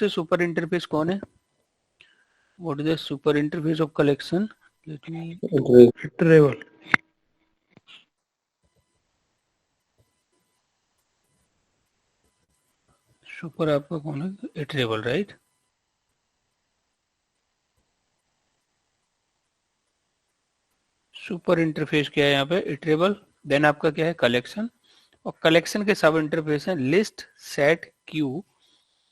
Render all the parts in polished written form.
से super interface कौन है? What is the super interface of collection? Let me iterable. Super आपका कौन है? Iterable, right? सुपर इंटरफेस क्या है यहाँ पे? इटरेबल। देन आपका क्या है? कलेक्शन। और कलेक्शन के सब इंटरफेस हैं लिस्ट, सेट, क्यू।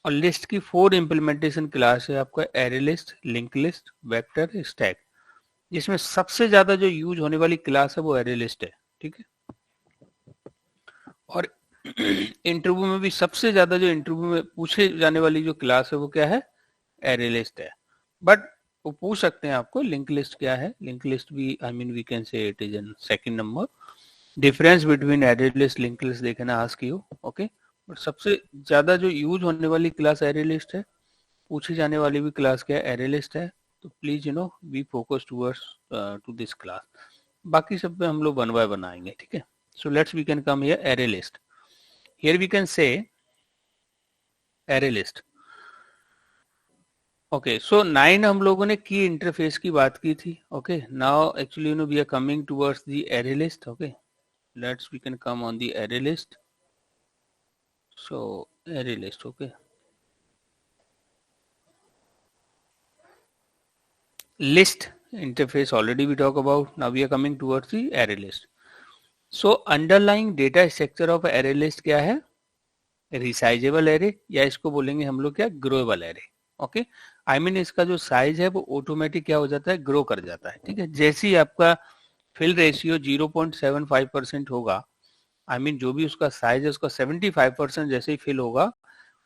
और लिस्ट की 4 इंप्लीमेंटेशन क्लास है आपका, array list, link list, vector, stack. जिसमें सबसे ज्यादा जो यूज होने वाली क्लास है वो एरे लिस्ट है, ठीक है। और इंटरव्यू में भी सबसे ज्यादा जो इंटरव्यू में पूछे जाने वाली जो क्लास है वो क्या है? एरे लिस्ट है। बट वो पूछ सकते हैं आपको लिंक लिस्ट क्या है। लिंक लिस्ट भी I mean we can say it is in second number. Difference between array list link list देखना आस्क यू, ओके। बट सबसे ज्यादा जो यूज होने वाली क्लास एरे लिस्ट है, पूछी जाने वाली भी क्लास क्या है? एरे लिस्ट है। तो please you know be focus towards to this class. बाकी सब पे हम लोग वन बाय बनाएंगे, ठीक है। So let's we can come here array list. Here we can say array list. Okay, so 9 हम लोगों ने की इंटरफेस की बात की थी। Okay, now actually you know we are coming towards the array list. Okay, let's we can come on the array list. So array list, okay, list interface already we talk about. Now we are coming towards the array list. So underlying data structure of array list क्या है? Resizable array, या इसको बोलेंगे हम लोग क्या? ग्रोएबल array. Okay, I mean इसका जो साइज है वो ऑटोमेटिक क्या हो जाता है? ग्रो कर जाता है, ठीक है। जैसे ही आपका फिल रेशियो 0.75% होगा, आई मीन जो भी उसका साइज है उसका 75% जैसे ही फिल होगा,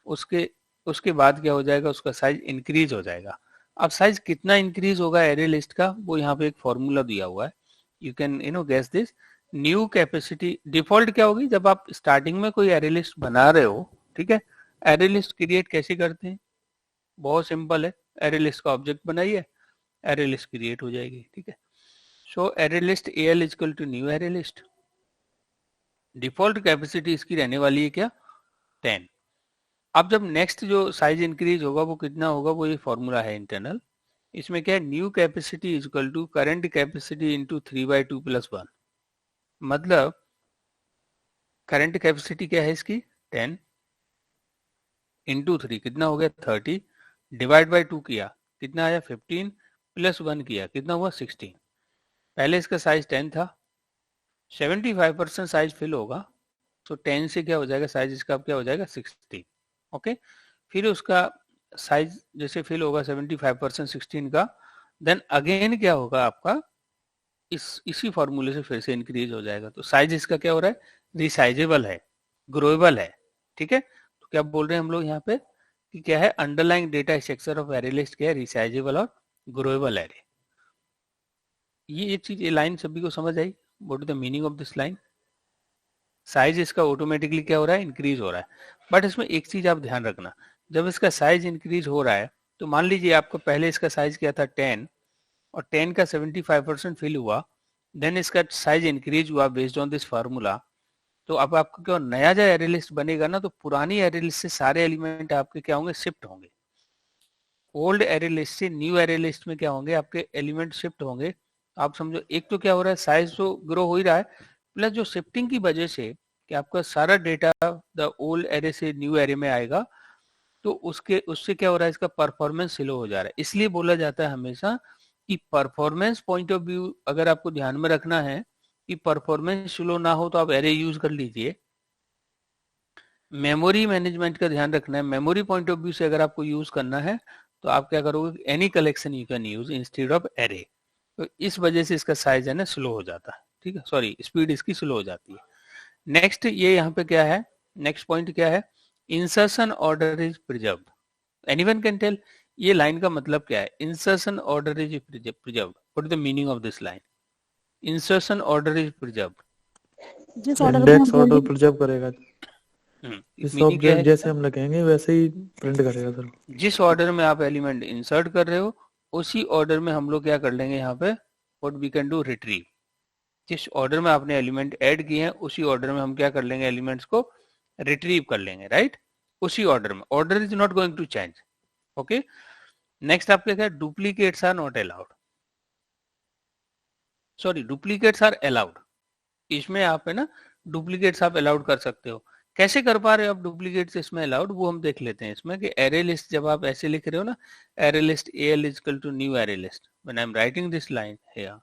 उसके उसके बाद क्या हो जाएगा? उसका साइज इंक्रीज हो जाएगा। अब साइज कितना इंक्रीज होगा एरे लिस्ट का, वो यहाँ पे एक फॉर्मूला दिया हुआ है। You can you know guess this. New capacity default क्या होगी जब आप स्टार्टिंग में कोई एरे लिस्ट बना रहे हो, ठीक है। एरे लिस्ट क्रिएट कैसे करते हैं? बहुत सिंपल है। एरे लिस्ट का ऑब्जेक्ट बनाइए, एरे लिस्ट क्रिएट हो जाएगी, ठीक है। So array list L equal to new array list. Default capacity इसकी रहने वाली है क्या? 10। अब जब नेक्स्ट जो साइज इंक्रीज होगा वो कितना होगा? वो ये फॉर्मूला है इंटरनल। इसमें क्या है? New capacity is equal to current capacity into 3/2 + 1। मतलब करंट कैपेसिटी क्या है इसकी? 10 इंटू 3 कितना हो गया? 30। डिवाइड बाई 2 किया कितना आया? 15 + 1 किया कितना हुआ? 16। पहले इसका साइज 10 था, 75% साइज फिल होगा, तो 10 से क्या हो जाएगा? साइज इसका क्या हो जाएगा? 16। ओके, फिर उसका साइज जैसे फिल होगा 75% 16 का, देन अगेन क्या होगा आपका? इसी फॉर्मूले से फिर से इंक्रीज हो जाएगा। तो साइज इसका क्या हो रहा है? रिसाइजेबल है, ग्रोएबल है, ठीक है। तो क्या बोल रहे हैं हम लोग यहाँ पे कि क्या है? Underlying data structure of array list क्या है? रिसाइजेबल और ग्रोएबल एरे। ये चीज, ये लाइन सभी को समझ आई? What is the meaning of this line? Size इसका ऑटोमेटिकली क्या हो रहा है? इंक्रीज हो रहा है। बट इसमें एक चीज आप ध्यान रखना, जब इसका साइज इंक्रीज हो रहा है तो मान लीजिए आपको पहले इसका साइज क्या था? 10, और 10 का 75% फिल हुआ, देन इसका साइज इंक्रीज हुआ बेस्ड ऑन दिस फार्मूला। तो अब आपका क्या नया जो एरे लिस्ट बनेगा ना, तो पुरानी एरे लिस्ट से सारे एलिमेंट आपके क्या होंगे? शिफ्ट होंगे। ओल्ड एरे लिस्ट से न्यू एरे लिस्ट में क्या होंगे? आपके एलिमेंट शिफ्ट होंगे। आप समझो, एक तो क्या हो रहा है? साइज तो ग्रो हो ही रहा है, प्लस जो शिफ्टिंग की वजह से कि आपका सारा डेटा द ओल्ड एरे से न्यू एरे में आएगा, तो उससे क्या हो रहा है? इसका परफॉर्मेंस स्लो हो जा रहा है। इसलिए बोला जाता है हमेशा कि परफॉर्मेंस पॉइंट ऑफ व्यू अगर आपको ध्यान में रखना है कि परफॉर्मेंस स्लो ना हो, तो आप एरे यूज कर लीजिए। मेमोरी मैनेजमेंट का ध्यान रखना है, मेमोरी पॉइंट ऑफ व्यू से अगर आपको यूज करना है तो आप क्या करोगे? Any collection you can use instead of array. तो इस वजह से इसका साइज है ना स्लो हो जाता है, ठीक है। सॉरी, स्पीड इसकी स्लो हो जाती है। नेक्स्ट ये यहाँ पे क्या है? नेक्स्ट पॉइंट क्या है? Insertion order is preserved. Anyone can tell ये लाइन का मतलब क्या है? Insertion order is preserved. What is the meaning of this line? Insertion order is preserved. जिस ऑर्डर में इंडेक्स हम ऑर्डर वैल्यू प्रिजर्व करेगा। इस मीनिंग क्या ऑब्जेक्ट है? जैसे हम लिखेंगे वैसे ही प्रिंट करेगा सर। जिस ऑर्डर में आप एलिमेंट इंसर्ट कर रहे हो उसी ऑर्डर में हम लोग क्या कर लेंगे यहाँ पे? What we can do? Retrieve. जिस ऑर्डर में आपने एलिमेंट ऐड किए हैं उसी ऑर्डर में हम क्या कर लेंगे? एलिमेंट्स को रिट्रीव कर लेंगे, राइट? उसी ऑर्डर में। Order is not going to change. Okay, next आपके क्या, duplicates are not allowed, sorry duplicates are allowed, इसमें आप है ना डुप्लीकेट्स आप अलाउड कर सकते हो। कैसे कर पा रहे हो आप डुप्लीकेट्स इसमें अलाउड, वो हम देख लेते हैं इसमें कि एरे लिस्ट जब आप ऐसे लिख रहे हो ना, array list AL is equal to new array list, when I'm writing this line here,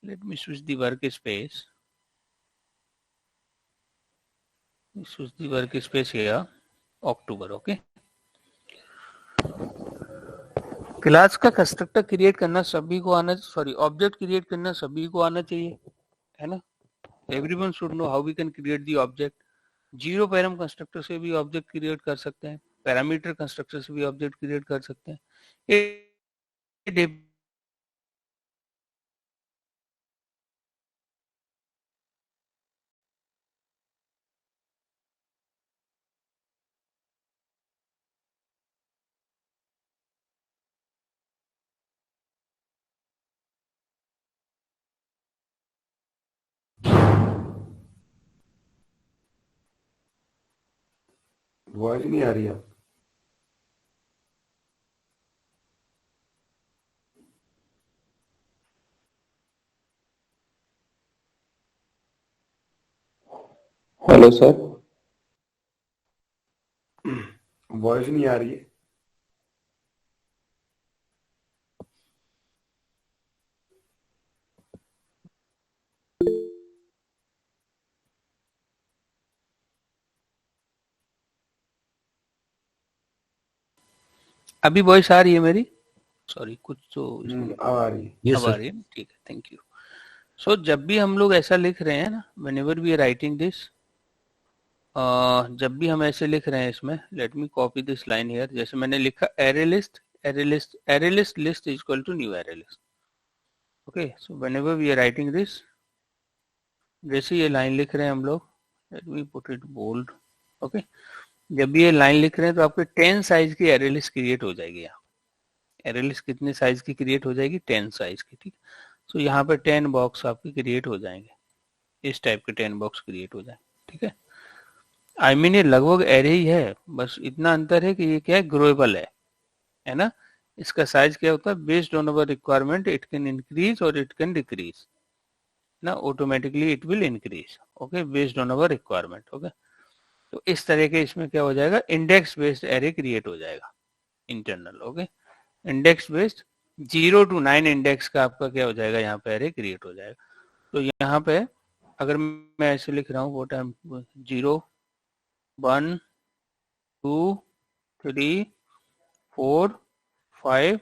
let me switch the workspace, switch the workspace here, October, okay। Class का कंस्ट्रक्टर क्रिएट करना सभी को आना, सॉरी ऑब्जेक्ट क्रिएट करना सभी को आना चाहिए, है ना, everyone should know how we can create the object. Zero param constructor से भी ऑब्जेक्ट क्रिएट कर सकते हैं, पैरामीटर कंस्ट्रक्टर से भी ऑब्जेक्ट क्रिएट कर सकते हैं। वॉइस नहीं आ रही है। हेलो सर, वॉइस नहीं आ रही है। अभी वॉइस आ रही है मेरी, सॉरी कुछ तो अब आ रही है। अब आ रही है, ठीक है, थैंक यू। सो जब भी हम लोग ऐसा लिख रहे हैं ना, whenever we are writing this, जब भी हम ऐसे लिख रहे हैं इसमें, let me copy this line here, जैसे मैंने लिखा array list, list is equal to new array list, okay. So whenever we are writing this, जैसे ये लाइन लिख रहे हैं हम लोग, let me put it bold, okay. जब भी ये लाइन लिख रहे हैं तो आपके 10 साइज की एरे लिस्ट क्रिएट हो जाएगी। यहाँ एरे लिस्ट कितने साइज की क्रिएट हो जाएगी, 10 साइज की, ठीक। सो यहाँ पे 10 बॉक्स आपके क्रिएट हो जाएंगे, इस टाइप के 10 बॉक्स क्रिएट हो जाएंगे, ठीक है। आई मीन ये लगभग एरे ही है, बस इतना अंतर है कि ये क्या है, ग्रोएबल है ना। इसका साइज क्या होता है, based on our requirement it can increase और इट कैन डिक्रीज ना, automatically it will increase, okay, based on our requirement, okay. तो इस तरह के इसमें क्या हो जाएगा, इंडेक्स बेस्ड एरे क्रिएट हो जाएगा internal, okay. Index based 0 to 9 index का आपका क्या हो जाएगा, यहाँ पे एरे क्रिएट हो जाएगा। तो यहाँ पे अगर मैं ऐसे लिख रहा हूँ, वो टाइम 0 1 2 3 4 5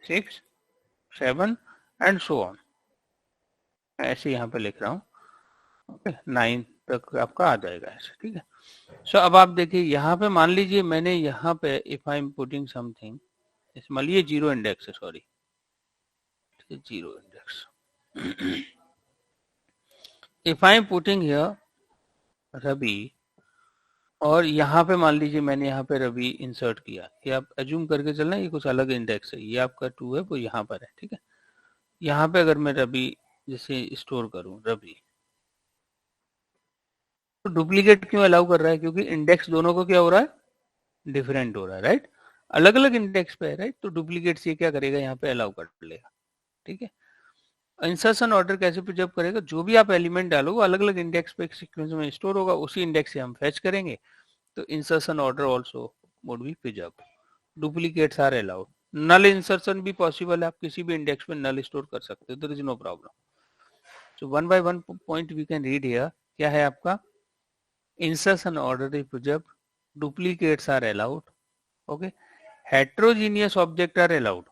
6 7 एंड सो ऑन, ऐसे यहाँ पे लिख रहा हूँ, ओके, 9 तक आपका आ जाएगा ऐसे, ठीक है। सो अब आप देखिए यहाँ पे, मान लीजिए मैंने यहाँ पे if I am putting something, मान लीजिए 0 इंडेक्स है, sorry 0 index, if I am putting here Ravi, और यहाँ पे मान लीजिए मैंने यहाँ पे रवि इंसर्ट किया, ये आप एज्यूम करके चलना ये कुछ अलग इंडेक्स है, ये आपका 2 है वो यहाँ पर है, ठीक है। यहाँ पे अगर मैं रवि जैसे स्टोर करूँ रवि, तो डुप्लीकेट क्यों अलाउ कर रहा है, क्योंकि इंडेक्स दोनों को क्या हो रहा है, डिफरेंट हो रहा है, राइट, अलग अलग इंडेक्स पे है, राइट। तो डुप्लीकेट से क्या करेगा, यहाँ पे अलाउ कर लेगा, ठीक है। इंसर्शन ऑर्डर कैसे जब करेगा, जो भी आप एलिमेंट डालो वो अलग अलग इंडेक्स पे एक सीक्वेंस में स्टोर होगा, उसी इंडेक्स से हम फेच करेंगे। तो insertion order also would be preserved up, duplicates are allowed, null insertion भी पॉसिबल है, आप किसी भी इंडेक्स पे नल स्टोर कर सकते हो, there is no problem. So one by one point we can read here, क्या है आपका, insertion order is preserved up, duplicates are allowed, okay, heterogeneous object are allowed.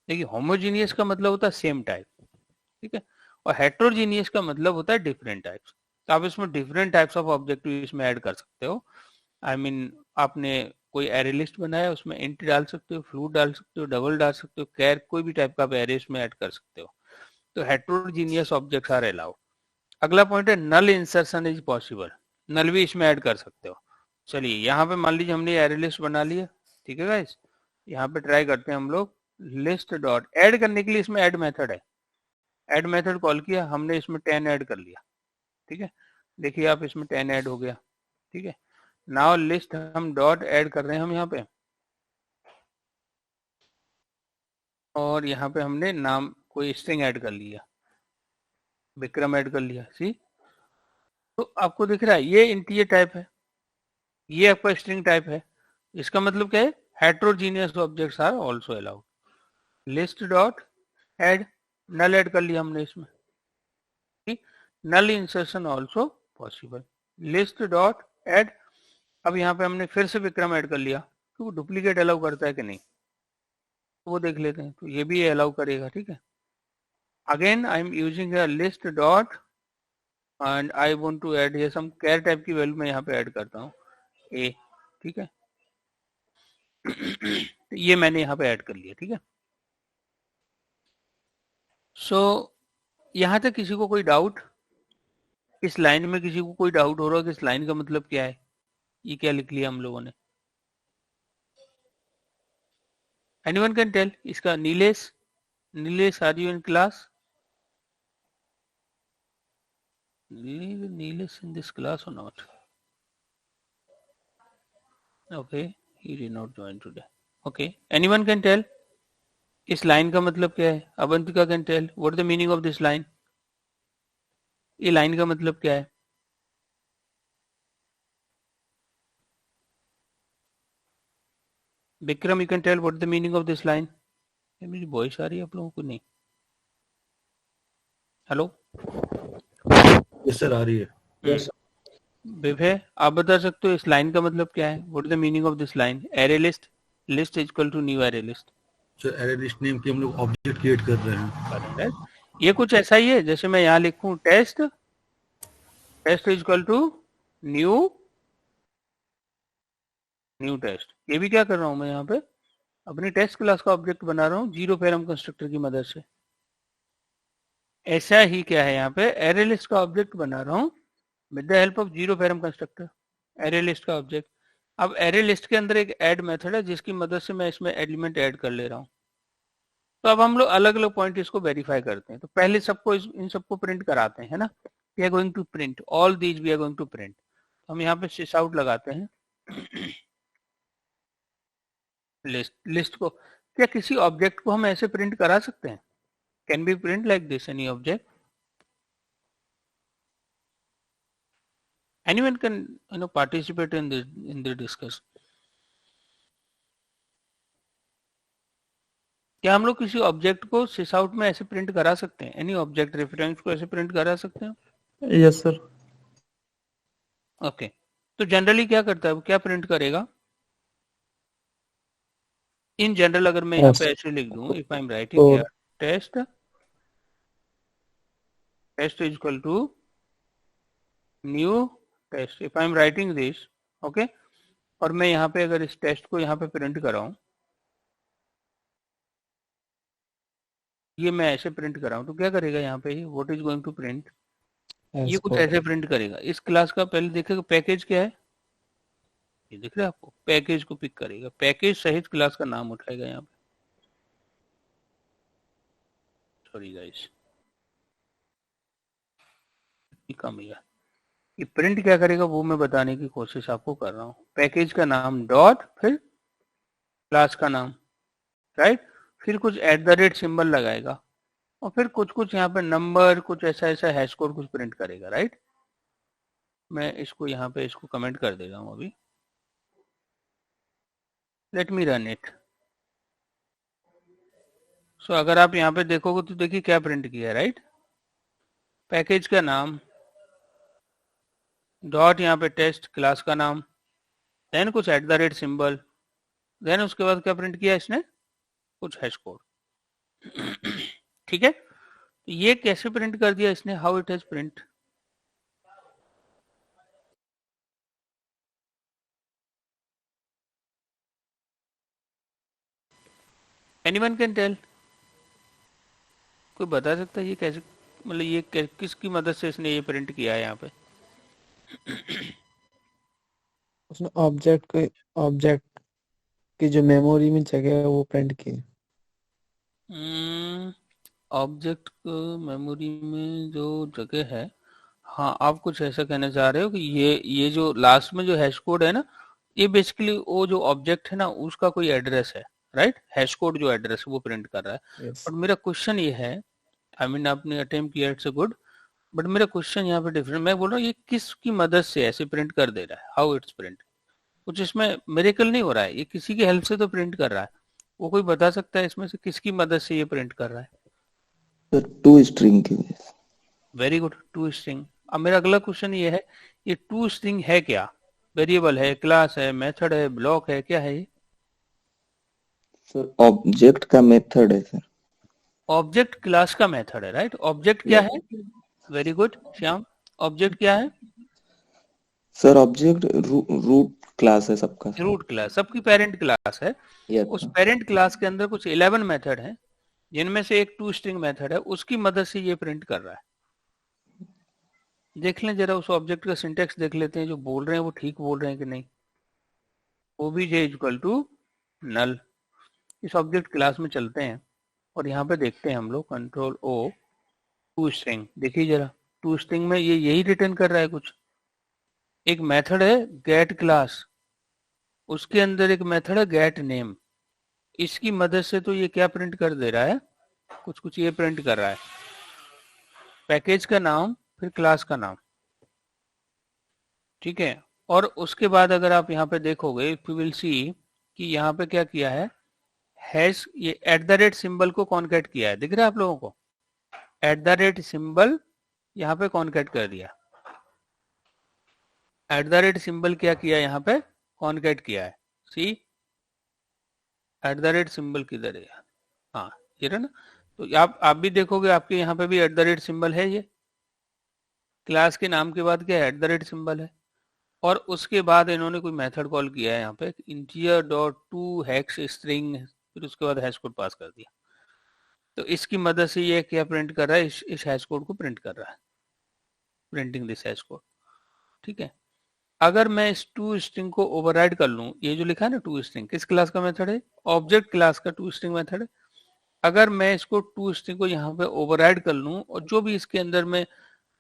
देखिए होमोजीनियस का मतलब होता है सेम टाइप, ठीक है, और हेट्रोजीनियस का मतलब होता है डिफरेंट टाइप्स। तो आप इसमें डिफरेंट टाइप्स ऑफ ऑब्जेक्ट इसमें ऐड कर सकते हो। आई मीन आपने कोई एरे लिस्ट बनाया, उसमें इंट डाल सकते हो, फ्लूट डाल सकते हो, डबल डाल सकते हो, कैर, कोई भी टाइप का आप एरे इसमें ऐड कर सकते हो। तो हेट्रोजीनियस ऑब्जेक्ट्स आर अलाउड। अगला पॉइंट है नल इंसर्शन इज पॉसिबल, नल भी इसमें ऐड कर सकते हो। चलिए यहाँ पे मान लीजिए हमने एरे लिस्ट बना लिया, ठीक है गाइस, यहाँ पे ट्राई करते हैं हम लोग, लिस्ट डॉट ऐड करने के लिए इसमें ऐड मेथड है, ऐड मेथड कॉल किया हमने, इसमें 10 ऐड कर लिया, ठीक है। देखिए आप इसमें 10 ऐड हो गया, ठीक है। नाउ लिस्ट हम डॉट ऐड कर रहे हैं हम यहाँ पे, और यहाँ पे हमने नाम कोई स्ट्रिंग ऐड कर लिया, विक्रम ऐड कर लिया। सी, तो आपको दिख रहा है ये इंटीजर टाइप है, ये आपका स्ट्रिंग टाइप है। इसका मतलब क्या है, heterogeneous objects are also allowed. List dot add, null add कर लिया हमने इसमें, null insertion also possible. List dot add, अब यहाँ पे हमने फिर से विक्रम ऐड कर लिया, तो वो डुप्लीकेट अलाउ करता है कि नहीं, तो वो देख लेते हैं। तो ये भी अलाउ करेगा, ठीक है। Again I am using a list dot and I want to add here some char type की वैल्यू मैं यहाँ पे ऐड करता हूँ a, ठीक है। तो ये मैंने यहाँ पे ऐड कर लिया, ठीक है। सो यहाँ तक किसी को कोई डाउट, इस लाइन में किसी को कोई डाउट हो रहा है कि इस लाइन का मतलब क्या है, ये क्या लिख लिया हम लोगों ने? Anyone can tell? इसका Nilesh, Nilesh are you in class? Nilesh in this class or not? Okay, he did not join today. Okay, anyone can tell? इस लाइन का मतलब क्या है? Avantika can tell what the meaning of this line? ये line का मतलब क्या है? Vikram you can tell what the meaning of this line? मेरी वॉइस आ रही है आप लोगों को? नहीं, हेलो? यस सर, आ रही है। यस विभय, आप बता सकते हो इस लाइन का मतलब क्या है? What the meaning of this line? Array list, list is equal to new array list. Sir array list name के हम लोग ऑब्जेक्ट क्रिएट कर रहे हैं। ये कुछ ऐसा ही है जैसे मैं यहाँ लिखूं test, test is equal to new, new test. ये भी क्या कर रहा हूं मैं यहाँ पे, अपनी टेस्ट क्लास का ऑब्जेक्ट बना रहा हूँ जीरो पैरम कंस्ट्रक्टर की मदद से। ऐसा ही क्या है, यहाँ पे एरे लिस्ट का ऑब्जेक्ट बना रहा हूँ with the help of zero param constructor, array list का ऑब्जेक्ट। अब एरे लिस्ट के अंदर एक ऐड मेथड है जिसकी मदद से मैं इसमें एलिमेंट ऐड कर ले रहा हूँ। तो अब हम लोग अलग अलग पॉइंट इसको वेरीफाई करते हैं। तो पहले सबको इन सबको प्रिंट कराते हैं ना, we are going to print all these, we are going to print. हम यहाँ पे सिस आउट लगाते हैं लिस्ट, लिस्ट को क्या किसी ऑब्जेक्ट को हम ऐसे प्रिंट करा सकते हैं? Can be print like this any object? anyone can participate in the discuss? क्या हम लोग किसी ऑब्जेक्ट को सिस आउट में ऐसे प्रिंट करा सकते हैं? एनी ऑब्जेक्ट रेफरेंस को ऐसे प्रिंट करा सकते हैं? Yes sir. ओके, तो जनरली क्या करता है वो, क्या प्रिंट करेगा इन जनरल? अगर मैं यहाँ पे ऐसे लिख दूं, if I am writing here test, test is equal to new test, if I am writing this, okay, और मैं यहाँ पे अगर इस टेस्ट को यहाँ पे प्रिंट कराऊं, ये मैं ऐसे प्रिंट कराऊं, तो क्या करेगा यहाँ पे? ये what is going to print, ये कुछ ऐसे प्रिंट करेगा। इस क्लास का पहले देखेगा पैकेज क्या है, ये दिख रहा है आपको, पैकेज को पिक करेगा, पैकेज सहित क्लास का नाम उठाएगा यहाँ पे। सॉरी गाइस, कम है। ये प्रिंट क्या करेगा वो मैं बताने की कोशिश आपको कर रहा हूँ। पैकेज का नाम डॉट, फिर क्लास का नाम, राइट, फिर कुछ @ सिंबल लगाएगा, और फिर कुछ कुछ यहाँ पे नंबर, कुछ ऐसा ऐसा हैश कोड कुछ प्रिंट करेगा, राइट। मैं इसको यहाँ पे इसको कमेंट कर देता हूँ अभी, लेट मी रन इट। सो अगर आप यहाँ पे देखोगे तो देखिए क्या प्रिंट किया है, राइट, पैकेज का नाम डॉट, यहाँ पे टेस्ट क्लास का नाम, देन कुछ @ सिंबल, देन उसके बाद क्या प्रिंट किया इसने, कुछ हैश कोड। ठीक है, तो ये कैसे प्रिंट कर दिया इसने, how it has print? Anyone can tell? कोई बता सकता है ये कैसे, मतलब ये किसकी मदद से इसने ये प्रिंट किया है यहाँ पे? उसने ऑब्जेक्ट की जो मेमोरी में जगह है वो प्रिंट की। ऑब्जेक्ट मेमोरी में जो जगह है, हाँ, आप कुछ ऐसा कहना चाह रहे हो कि ये जो लास्ट में जो हैश कोड है ना, ये बेसिकली वो जो ऑब्जेक्ट है ना उसका कोई एड्रेस है, राइट, हैश कोड जो एड्रेस है वो प्रिंट कर रहा है। यस बट मेरा क्वेश्चन ये है, आई मीन आपने अटेम्प्ट किया, इट्स अ गुड, बट मेरा क्वेश्चन यहाँ पे डिफरेंट, मैं बोल रहा हूँ ये किसकी मदद से ऐसे प्रिंट कर दे रहा है, हाउ इट्स प्रिंट, कुछ इसमें मिरेकल नहीं हो रहा है, ये किसी की हेल्प से तो प्रिंट कर रहा है, वो कोई बता सकता है इसमें से किसकी मदद से ये प्रिंट कर रहा है? सर टू स्ट्रिंग की वजह से। Very good, to string. अब मेरा अगला क्वेश्चन ये है, ये टू स्ट्रिंग है क्या? वेरिएबल है, क्लास है, मेथड है, ब्लॉक है, क्या है ये? सर ऑब्जेक्ट का मेथड है सर। ऑब्जेक्ट क्लास का मेथड है, राइट। ऑब्जेक्ट क्या है? वेरी गुड श्याम, ऑब्जेक्ट क्या है? सर ऑब्जेक्ट रूट क्लास है सबका सर। रूट क्लास, सबकी पेरेंट क्लास है। यस उस सर। पेरेंट क्लास के अंदर कुछ 11 मेथड हैं, जिनमें से एक टू स्ट्रिंग मेथड है, उसकी मदद से ये प्रिंट कर रहा है। देख लें जरा, उस ऑब्जेक्ट का सिंटेक्स देख लेते हैं, जो बोल रहे हैं वो ठीक बोल रहे हैं कि नहीं। obj इक्वल टू नल, इस ऑब्जेक्ट क्लास में चलते हैं और यहाँ पे देखते हैं हम लोग, कंट्रोल ओ, टू स्ट्रिंग, देखिए जरा, टू स्ट्रिंग में ये यही रिटर्न कर रहा है कुछ। एक मेथड है गेट क्लास, उसके अंदर एक मेथड है गेट नेम, इसकी मदद से तो ये क्या प्रिंट कर दे रहा है, कुछ कुछ ये प्रिंट कर रहा है, पैकेज का नाम फिर क्लास का नाम, ठीक है। और उसके बाद अगर आप यहाँ पे देखोगे, यू विल सी कि यहाँ पे क्या किया है, हैश, ये एट द रेट सिंबल को कॉन्केट किया है, दिख रहा है आप लोगों को, एट द रेट सिंबल यहाँ पे कॉन्केट कर दिया, एट द रेट सिंबल क्या किया यहाँ पे, कॉन्केट किया है, सी एट द रेट सिंबल किधर है, हाँ ये रहा ना। तो आप भी देखोगे, आपके यहाँ पे भी एट द रेट सिंबल है, ये क्लास के नाम के बाद क्या है, एट द रेट सिंबल है। और उसके बाद इन्होंने कोई मेथड कॉल किया है यहाँ पे, integer dot to hash string, फिर उसके बाद हैश कोड पास कर दिया। तो इसकी मदद से ये क्या प्रिंट कर रहा है, इस हैश कोड को प्रिंट कर रहा है, प्रिंटिंग दिस हैश कोड, ठीक है। अगर मैं इस टू स्ट्रिंग को ओवरराइड कर लूं, ये जो लिखा है ना टू स्ट्रिंग, किस क्लास का मेथड है, ऑब्जेक्ट क्लास का टू स्ट्रिंग मेथड है। अगर मैं इसको टू स्ट्रिंग को यहाँ पे ओवरराइड कर लूं और जो भी इसके अंदर मैं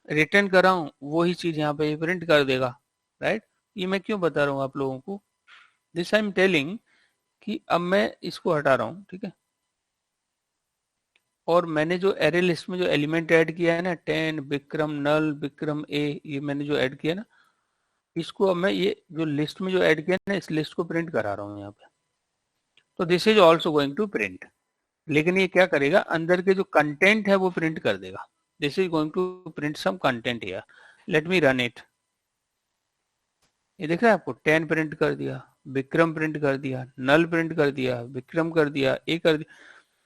रिटर्न कर रहा हूँ वही चीज यहाँ पे प्रिंट कर देगा, राइट। ये मैं क्यों बता रहा हूँ आप लोगों को, दिस आई एम टेलिंग कि अब मैं इसको हटा रहा हूँ, ठीक है, और मैंने जो एरे लिस्ट में जो एलिमेंट ऐड किया है ना, 10 विक्रम नल विक्रम ए, ये मैंने जो ऐड किया ना, इसको अब मैं ये जो लिस्ट में जो ऐड किया ना, इस लिस्ट को प्रिंट करा रहा हूँ यहाँ पे। तो this is also going to print, लेकिन ये क्या करेगा, अंदर के जो कंटेंट है वो प्रिंट कर देगा। This is going to print some content here, let me run it. ये देख रहा है आपको, 10 प्रिंट कर दिया, विक्रम प्रिंट कर दिया, नल प्रिंट कर दिया, विक्रम कर दिया, ए कर दिया।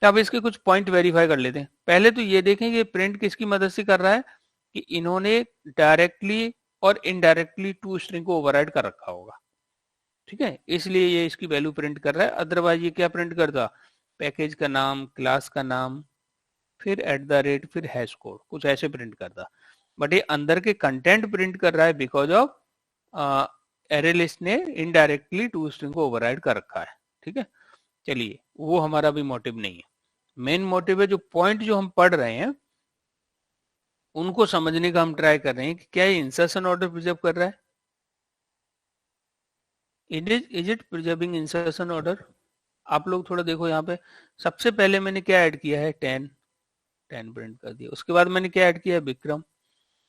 तो अब इसके कुछ पॉइंट वेरीफाई कर लेते हैं। पहले तो ये देखें कि प्रिंट किसकी मदद से कर रहा है, कि इन्होंने डायरेक्टली और इनडायरेक्टली टू स्ट्रिंग को ओवरराइड कर रखा होगा, ठीक है, इसलिए ये इसकी वैल्यू प्रिंट कर रहा है। अदरवाइज ये क्या प्रिंट करता, पैकेज का नाम, क्लास का नाम, फिर एट द रेट, फिर हैश कोड, कुछ ऐसे प्रिंट करता। बट ये अंदर के कंटेंट प्रिंट कर रहा है बिकॉज ऑफ एरे लिस्ट ने इनडायरेक्टली टू स्ट्रिंग को ओवरराइड कर रखा है, ठीक है। चलिए, वो हमारा भी मोटिव नहीं है, मेन मोटिव है जो पॉइंट जो हम पढ़ रहे हैं उनको समझने का हम ट्राई कर रहे हैं कि क्या ये इंसर्शन ऑर्डर प्रिजर्व कर रहा है, is it preserving insertion order. आप लोग थोड़ा देखो यहाँ पे, सबसे पहले मैंने क्या ऐड किया है, 10 प्रिंट कर दिया। उसके बाद मैंने क्या ऐड किया, विक्रम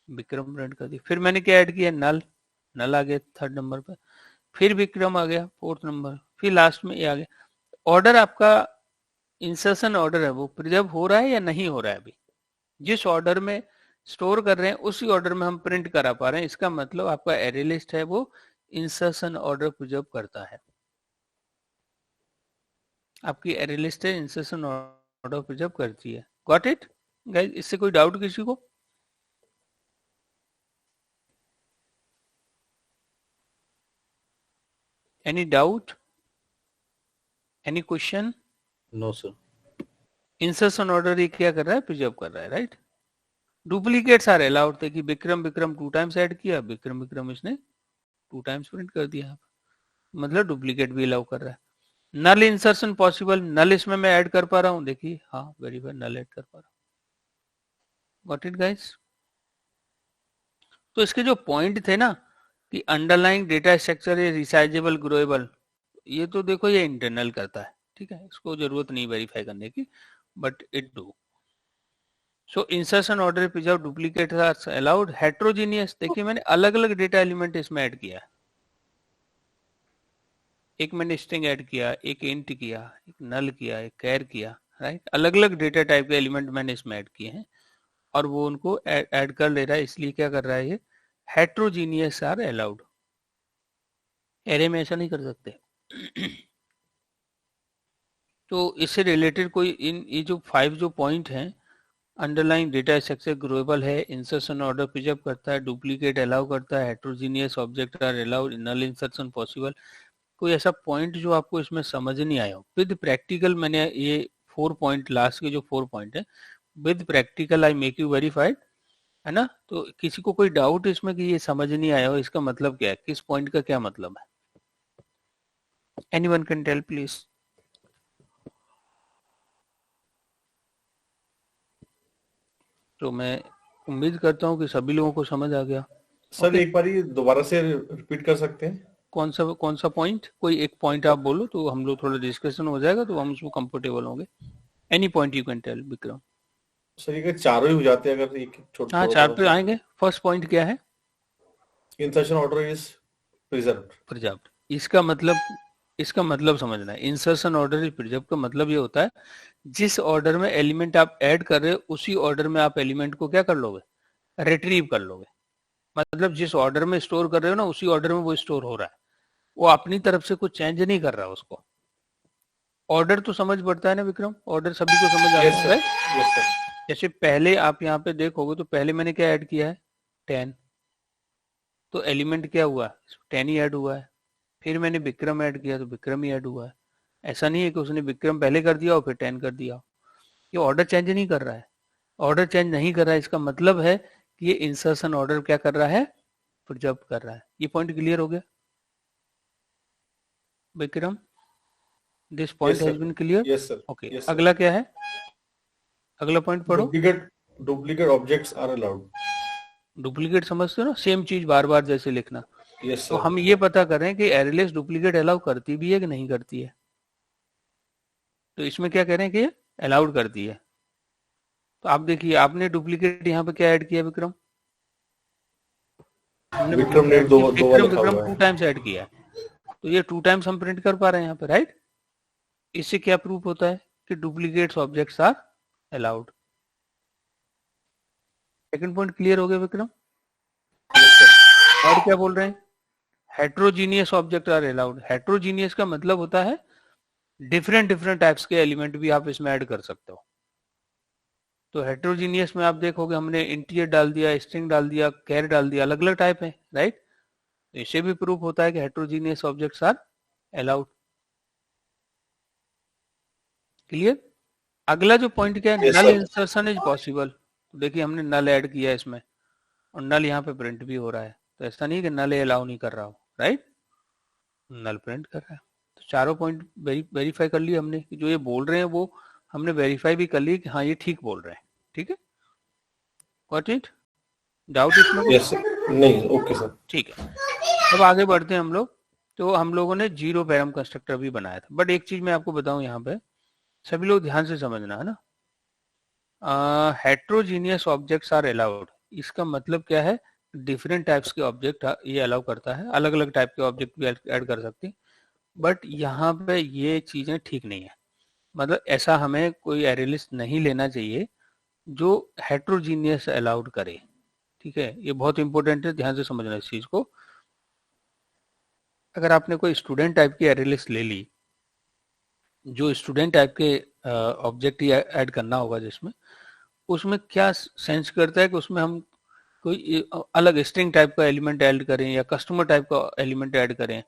प्रिंट कर दिया। फिर मैंने क्या ऐड किया, नल आ गया थर्ड नंबर पर, फिर विक्रम आ गया फोर्थ नंबर, फिर लास्ट में ये आ गया। ऑर्डर आपका इंसर्शन ऑर्डर है वो प्रिजर्व हो रहा है या नहीं हो रहा है, अभी जिस ऑर्डर में स्टोर कर रहे हैं उसी ऑर्डर में हम प्रिंट करा पा रहे हैं, इसका मतलब आपका एरे लिस्ट है वो इंसर्शन ऑर्डर प्रिजर्व करता है। आपकी एरे लिस्ट है, इंसर्शन ऑर्डर प्रिजर्व करती है। गॉट इट गाइस, इससे कोई डाउट किसी को? Any doubt, any question? No sir. Insertion order ये क्या कर रहा है, प्रिजर्व कर रहा है, राइट। डुप्लीकेट्स आर अलाउड थे कि विक्रम 2 टाइम्स ऐड किया, विक्रम इसने 2 टाइम्स प्रिंट कर दिया, मतलब डुप्लीकेट भी अलाउ कर रहा है। नल इंसर्शन पॉसिबल, नल इसमें मैं ऐड कर पा रहा हूँ, देखिए, हाँ वेरीफाई, नल ऐड कर पा रहा हूँ। Got it guys. तो इसके जो पॉइंट थे ना कि underlying data structure is resizable growable, ये तो देखो ये इंटरनल करता है, ठीक है, इसको जरूरत नहीं वेरीफाई करने की, but it do. So insertion order preserve duplicate are allowed. Heterogeneous, देखिए मैंने अलग अलग डेटा एलिमेंट इसमें ऐड किया है. एक मैंने स्ट्रिंग ऐड किया, एक इंट किया, एक नल किया, एक कैर किया, राइट. अलग अलग डेटा टाइप के एलिमेंट मैंने इसमें ऐड किए हैं और वो उनको ऐड कर ले रहा है. इसलिए क्या कर रहा है ये, हेट्रोजीनियस आर अलाउड. एरे में ऐसा नहीं कर सकते. तो इससे रिलेटेड कोई इन ये जो 5 जो पॉइंट हैं, अंडरलाइन डेटा स्ट्रक्चर ग्लोबल है, इंसर्शन ऑर्डर प्रिजर्व करता है, डुप्लीकेट अलाउ करता है, heterogeneous object are allowed, null insertion possible. कोई ऐसा पॉइंट जो आपको इसमें समझ नहीं आया हो विद प्रैक्टिकल, मैंने ये 4 पॉइंट लास्ट के जो 4 पॉइंट है with practical I make you verified, है ना. तो किसी को कोई डाउट इसमें कि ये समझ नहीं आया हो, इसका मतलब क्या है, किस पॉइंट का क्या मतलब है? Anyone can tell please. तो मैं उम्मीद करता हूँ कि सभी लोगों को समझ आ गया. Sir Okay. एक बार ये दोबारा से रिपीट कर सकते हैं? कौन सा पॉइंट? कोई एक पॉइंट आप बोलो तो हम लोग थोड़ा डिस्कशन हो जाएगा, तो हम उसमें कंफर्टेबल होंगे. Any point you can tell Vikram. Sir ये चारों ही हो जाते हैं अगर एक छोटा. हाँ, 4 पे आएंगे. फर्स्ट पॉइंट क्या है? Insertion order is preserved. इसका मतलब समझना है. इंसर्शन ऑर्डर इज प्रिजर्व का मतलब ये होता है जिस ऑर्डर में एलिमेंट आप ऐड कर रहे हो उसी ऑर्डर में आप एलिमेंट को क्या कर लोगे, रिट्रीव कर लोगे. मतलब जिस ऑर्डर में स्टोर कर रहे हो ना उसी ऑर्डर में वो स्टोर हो रहा है. वो अपनी तरफ से कुछ चेंज नहीं कर रहा उसको. ऑर्डर तो समझ पड़ता है ना विक्रम, ऑर्डर सभी को समझ आता है. Yes sir. जैसे पहले आप यहाँ पे देखोगे तो पहले मैंने क्या ऐड किया है, 10. तो एलिमेंट क्या हुआ, 10 ही ऐड हुआ है. फिर मैंने विक्रम ऐड किया तो विक्रम ही ऐड हुआ है. ऐसा नहीं है कि उसने विक्रम पहले कर दिया और फिर 10 कर दिया. ये ऑर्डर चेंज नहीं कर रहा है. ऑर्डर चेंज नहीं कर रहा है, इसका मतलब है कि ये इंसर्शन ऑर्डर क्या कर रहा है, प्रिजर्व कर रहा है. ये पॉइंट क्लियर हो गया Vikram? This point has been clear. Yes sir. Okay, अगला क्या है? अगला पॉइंट पढ़ो. Duplicate objects are allowed. Duplicate समझते हो ना, सेम चीज बार बार जैसे लिखना. यस तो सर. हम ये पता करें कि एरेलिस्ट डुप्लीकेट अलाउ करती भी है कि नहीं करती है. तो इसमें क्या कह रहे हैं कि अलाउड करती है. तो आप देखिए, आपने डुप्लीकेट यहाँ पे क्या ऐड किया विक्रम? विक्रम ने दो बार लिखा हुआ है. 2 टाइम्स ऐड किया है. तो ये 2 टाइम्स हम प्रिंट कर पा रहे हैं यहाँ पे, राइट. इससे क्या प्रूफ होता है कि duplicates objects are allowed. Second point clear हो गया विक्रम? और क्या बोल रहे हैं? Heterogeneous object are allowed. Heterogeneous का मतलब होता है डिफरेंट टाइप्स के एलिमेंट भी आप इसमें ऐड कर सकते हो. तो हेट्रोजीनियस में आप देखोगे हमने इंटीजर डाल दिया, स्ट्रिंग डाल दिया, कैर डाल दिया, अलग अलग टाइप है, राइट. तो इससे भी प्रूफ होता है कि heterogeneous objects are allowed. Clear? अगला जो पॉइंट क्या है, नल इंसर्शन इज पॉसिबल. तो देखिए हमने नल ऐड किया है इसमें और नल यहाँ पे प्रिंट भी हो रहा है. तो ऐसा नहीं कि नल अलाउ नहीं कर रहा हो, राइट. नल प्रिंट कर रहा है. तो चारों पॉइंट वेरीफाई कर लिए हमने कि जो ये बोल रहे हैं वो हमने वेरीफाई भी कर ली कि हाँ ये ठीक बोल रहे हैं. ठीक है, गॉट इट? डाउट इसमें? Yes sir. नहीं, ओके सर. ठीक है, अब आगे बढ़ते हैं हम लोग. तो हम लोगों ने जीरो पैरम कंस्ट्रक्टर भी बनाया था. बट एक चीज मैं आपको बताऊं यहाँ पे, सभी लोग ध्यान से समझना है ना. Heterogeneous objects are allowed. इसका मतलब क्या है, डिफरेंट टाइप्स के ऑब्जेक्ट ये अलाउ करता है. अलग अलग टाइप के ऑब्जेक्ट भी ऐड कर सकते हैं. बट यहाँ पे ये चीजें ठीक नहीं है. मतलब ऐसा हमें कोई एरे लिस्ट नहीं लेना चाहिए जो हेट्रोजीनियस अलाउड करे. ठीक है, ये बहुत इंपॉर्टेंट है, ध्यान से समझना इस चीज को. अगर आपने कोई स्टूडेंट टाइप की एरे लिस्ट ले ली, जो स्टूडेंट टाइप के ऑब्जेक्ट ही ऐड करना होगा जिसमें, उसमें क्या सेंस करता है कि उसमें हम कोई अलग स्ट्रिंग टाइप का एलिमेंट ऐड करें या कस्टमर टाइप का एलिमेंट ऐड करें.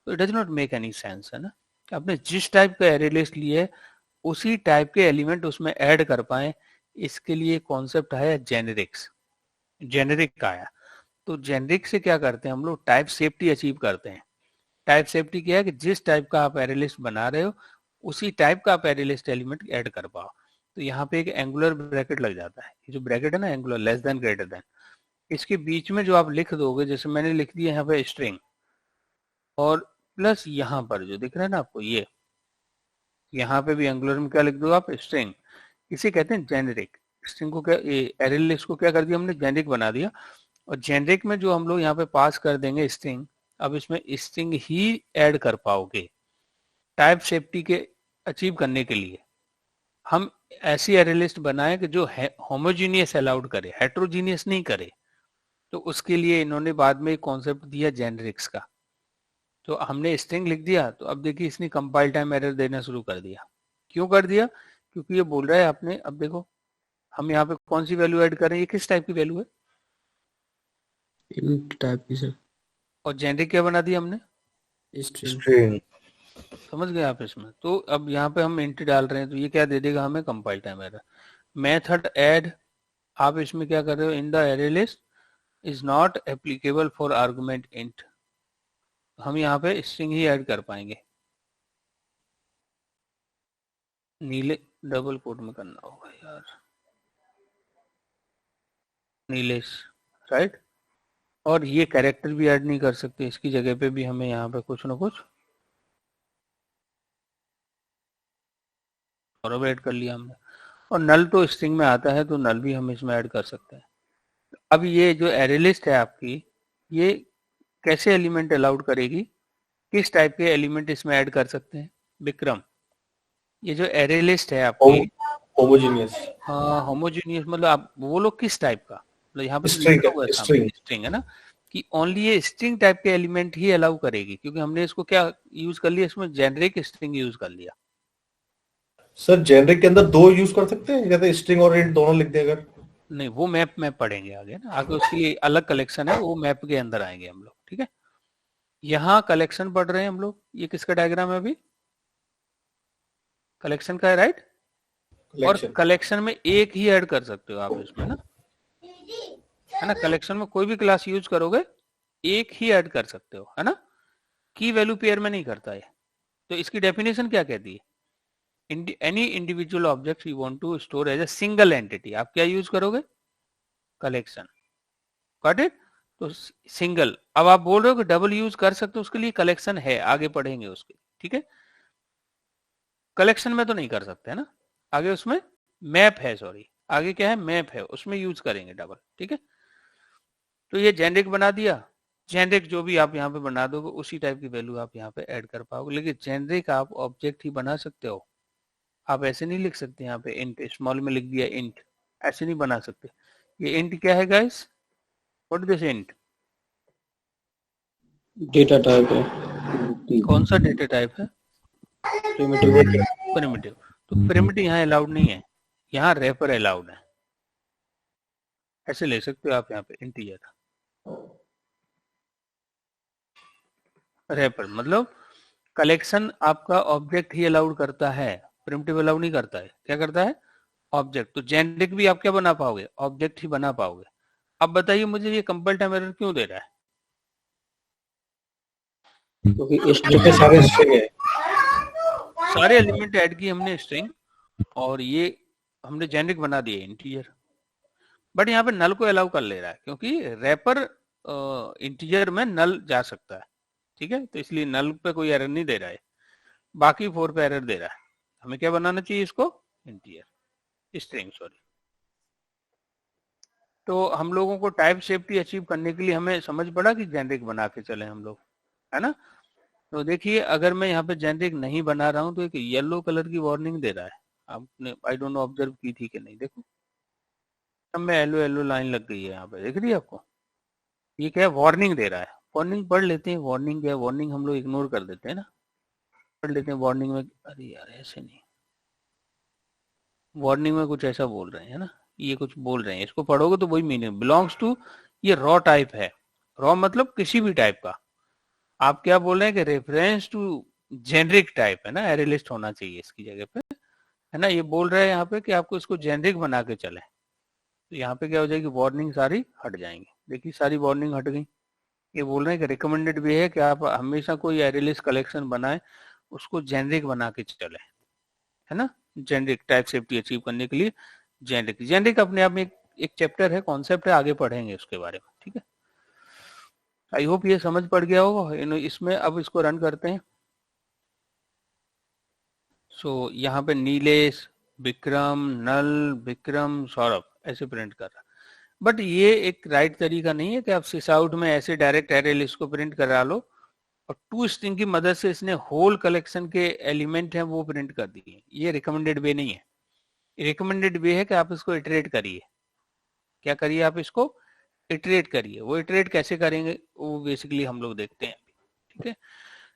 तो it does not make any sense, है ना. आपने जिस टाइप का एरे लिस्ट लिए है उसी टाइप के एलिमेंट उसमें ऐड कर पाए, इसके लिए कॉन्सेप्ट आया जेनेरिक्स. जेनेरिक आया. तो जेनेरिक से क्या करते हैं हम लोग, टाइप सेफ्टी अचीव करते हैं. टाइप सेफ्टी क्या है कि जिस टाइप का आप एरे लिस्ट बना रहे हो उसी टाइप का आप एरे लिस्ट एलिमेंट ऐड कर पाओ. तो यहाँ पे एक एंगुलर ब्रैकेट लग जाता है. ये जो ब्रैकेट है ना, angular less than greater than, इसके बीच में जो आप लिख दोगे, जैसे मैंने लिख दिया यहाँ पे स्ट्रिंग और प्लस यहाँ पर जो दिख रहा है ना आपको, ये यहाँ पे भी एंगुलर में क्या लिख दो आप, स्ट्रिंग। इसे कहते हैं जेनेरिक। स्ट्रिंग को क्या, एरे लिस्ट को क्या कर दिया हमने, जेनेरिक बना दिया। और जेनेरिक में जो हम लोग यहाँ पे पास कर देंगे स्ट्रिंग, अब इसमें स्ट्रिंग ही ऐड कर पाओगे। टाइप सेफ्टी के अचीव करने के लिए हम ऐसी एरे लिस्ट बनाएं कि जो होमोजीनियस अलाउड करे, हेट्रोजीनियस नहीं करे। तो उसके लिए इन्होंने बाद में एक कॉन्सेप्ट दिया जेनेरिक्स का। तो हमने स्ट्रिंग लिख दिया, तो अब देखिए इसने कंपाइल टाइम एरर देना शुरू कर दिया। क्यों कर दिया, क्योंकि ये बोल रहा है आपने, अब देखो हम यहाँ पे कौन सी वैल्यू ऐड करें, ये किस टाइप की वैल्यू है, इंट टाइप की सर, और जेनेरिक क्या बना दिया हमने, स्ट्रिंग। स्ट्रिंग। समझ गए आप इसमें। तो अब यहाँ पे हम इंट डाल रहे हैं, तो ये क्या दे देगा हमें, compile time error. Method add, आप इसमें क्या कर रहे हो, in the array list is not applicable for argument int. हम यहाँ पे स्ट्रिंग ही ऐड कर पाएंगे। नीले डबल कोट में करना होगा यार, नीलेश, राइट। और ये कैरेक्टर भी ऐड नहीं कर सकते, इसकी जगह पे भी हमें यहाँ पे कुछ ना कुछ और ऐड कर लिया हमने। और नल तो स्ट्रिंग में आता है, तो नल भी हम इसमें ऐड कर सकते हैं। अब ये जो एरे लिस्ट है आपकी, ये कैसे एलिमेंट अलाउड करेगी, किस टाइप के एलिमेंट इसमें ऐड कर सकते हैं विक्रम। ये जो एरे लिस्ट है आपकी, होमोजीनियस, हाँ होमोजीनियस, मतलब आप वो लोग किस टाइप का, मतलब यहाँ पे स्ट्रिंग लिखा हुआ है सामने स्ट्रिंग। स्ट्रिंग है ना, कि ओनली ये स्ट्रिंग टाइप के एलिमेंट ही अलाउ करेगी, क्योंकि हमने इसको क्या यूज कर लिया, इसमें जेनेरिक स्ट्रिंग यूज कर लिया। सर जेनेरिक के अंदर दो यूज कर सकते हैं, जैसे स्ट्रिंग और इंट दोनों लिख दे अगर। नहीं, वो मैप पढ़ेंगे आगे ना, आगे उसके लिए अलग कलेक्शन है, वो मैप के अंदर आएंगे हम लोग, ठीक है। यहाँ कलेक्शन पढ़ रहे हैं हम लोग, ये किसका डायग्राम है अभी, कलेक्शन का है, राइट। और कलेक्शन में एक ही ऐड कर सकते हो आप इसमें ना, है ना। कलेक्शन में कोई भी क्लास यूज करोगे एक ही ऐड कर सकते हो, है ना। की वैल्यू पेयर में नहीं करता है। तो इसकी डेफिनेशन क्या कहती है, any individual object you want to store as a single entity, आप क्या यूज करोगे, कलेक्शन, गॉट इट। तो सिंगल, अब आप बोल रहे हो कि डबल यूज कर सकते हो, उसके लिए कलेक्शन है, आगे पढ़ेंगे उसके, ठीक है। कलेक्शन में तो नहीं कर सकते, है ना, आगे उसमें मैप है, सॉरी आगे क्या है, मैप है, उसमें यूज करेंगे डबल, ठीक है। तो ये जेनेरिक बना दिया, जेनेरिक जो भी आप यहाँ पे बना दोगे उसी टाइप की वैल्यू आप यहाँ पे ऐड कर पाओगे। लेकिन जेनेरिक आप ऑब्जेक्ट ही बना सकते हो, आप ऐसे नहीं लिख सकते, यहाँ पे इंट स्मॉल में लिख दिया इंट, ऐसे नहीं बना सकते। ये इंट क्या है guys, what is this int, data type है। कौन सा डेटा टाइप है, प्रिमिटिव। तो प्रिमिटिव यहाँ अलाउड नहीं है, यहाँ रेपर अलाउड है, ऐसे ले सकते हो आप यहाँ पे इंटीजर। रेपर मतलब कलेक्शन आपका ऑब्जेक्ट ही अलाउड करता है, प्रिमिटिव अलाउड नहीं करता है। क्या करता है, ऑब्जेक्ट। तो जेनेरिक भी आप क्या बना पाओगे, ऑब्जेक्ट ही बना पाओगे। अब बताइए मुझे ये कंपाइल टाइम एरर क्यों दे रहा है, क्योंकि सारे स्ट्रिंग है, सारे एलिमेंट ऐड किए हमने स्ट्रिंग, और ये हमने जेनेरिक बना दिए इंटीजर। बट यहाँ पे नल को अलाउ कर ले रहा है, क्योंकि रैपर इंटीजर में नल जा सकता है, ठीक है। तो इसलिए नल पे कोई एरर नहीं दे रहा है, बाकी 4 पे एरर दे रहा है। हमें क्या बनाना चाहिए इसको, इंटीजर, स्ट्रिंग, सॉरी। तो हम लोगों को टाइप सेफ्टी अचीव करने के लिए हमें समझ पड़ा कि जेनेरिक बना के चले हम लोग, है ना। तो देखिए अगर मैं यहाँ पे जेनेरिक नहीं बना रहा हूँ तो एक येलो कलर की वार्निंग दे रहा है, आपने आई डोंट नो ऑब्जर्व की थी कि नहीं, देखो अब मैं येलो येलो लाइन लग गई है यहाँ पे, देख रही है आपको, ये क्या है, वार्निंग दे रहा है। वार्निंग पढ़ लेते हैं, वार्निंग क्या है, वार्निंग हम लोग इग्नोर कर देते हैं ना, पढ़ लेते हैं वार्निंग में। अरे यार ऐसे नहीं, वार्निंग में कुछ ऐसा बोल रहे हैं ना, ये कुछ बोल रहे हैं, इसको पढ़ोगे तो वही मीनिंग, बिलोंग्स टू, ये रॉ टाइप है। रॉ मतलब किसी भी टाइप का, आप क्या बोल रहे हैं कि रेफरेंस टू जेनरिक टाइप है ना, एरे लिस्ट होना चाहिए इसकी जगह पे, है ना। ये बोल रहे हैं यहाँ पे कि आपको इसको जेनरिक बना के चले, तो यहाँ पे क्या हो जाएगी, वार्निंग सारी हट जाएंगी। देखिए सारी वार्निंग हट गई। ये बोल रहे हैं कि रिकमेंडेड भी है कि आप हमेशा कोई एरे लिस्ट कलेक्शन बनाए, उसको जेनरिक बना के चले, है ना। जेनरिक टाइप सेफ्टी अचीव करने के लिए जेनरिक, जेनरिक अपने आप में एक चैप्टर है, कॉन्सेप्ट है, आगे पढ़ेंगे उसके बारे में, ठीक है। आई होप ये समझ पड़ गया होगा। इसमें अब इसको रन करते हैं। सो यहाँ पे नीलेश, विक्रम, नल, विक्रम, सौरभ ऐसे प्रिंट कर रहा है। बट ये एक राइट तरीका नहीं है कि आप सिसआउट में ऐसे डायरेक्ट एरे लिस्ट को प्रिंट करा लो और टू स्ट्रिंग की मदद से इसने होल कलेक्शन के एलिमेंट हैं वो प्रिंट कर दिए। ये रिकमेंडेड वे नहीं है। रिकमेंडेड वे है कि आप इसको इटरेट करिए। क्या करिए? आप इसको इटरेट करिए। वो इटरेट कैसे करेंगे वो बेसिकली हम लोग देखते हैं। ठीक है,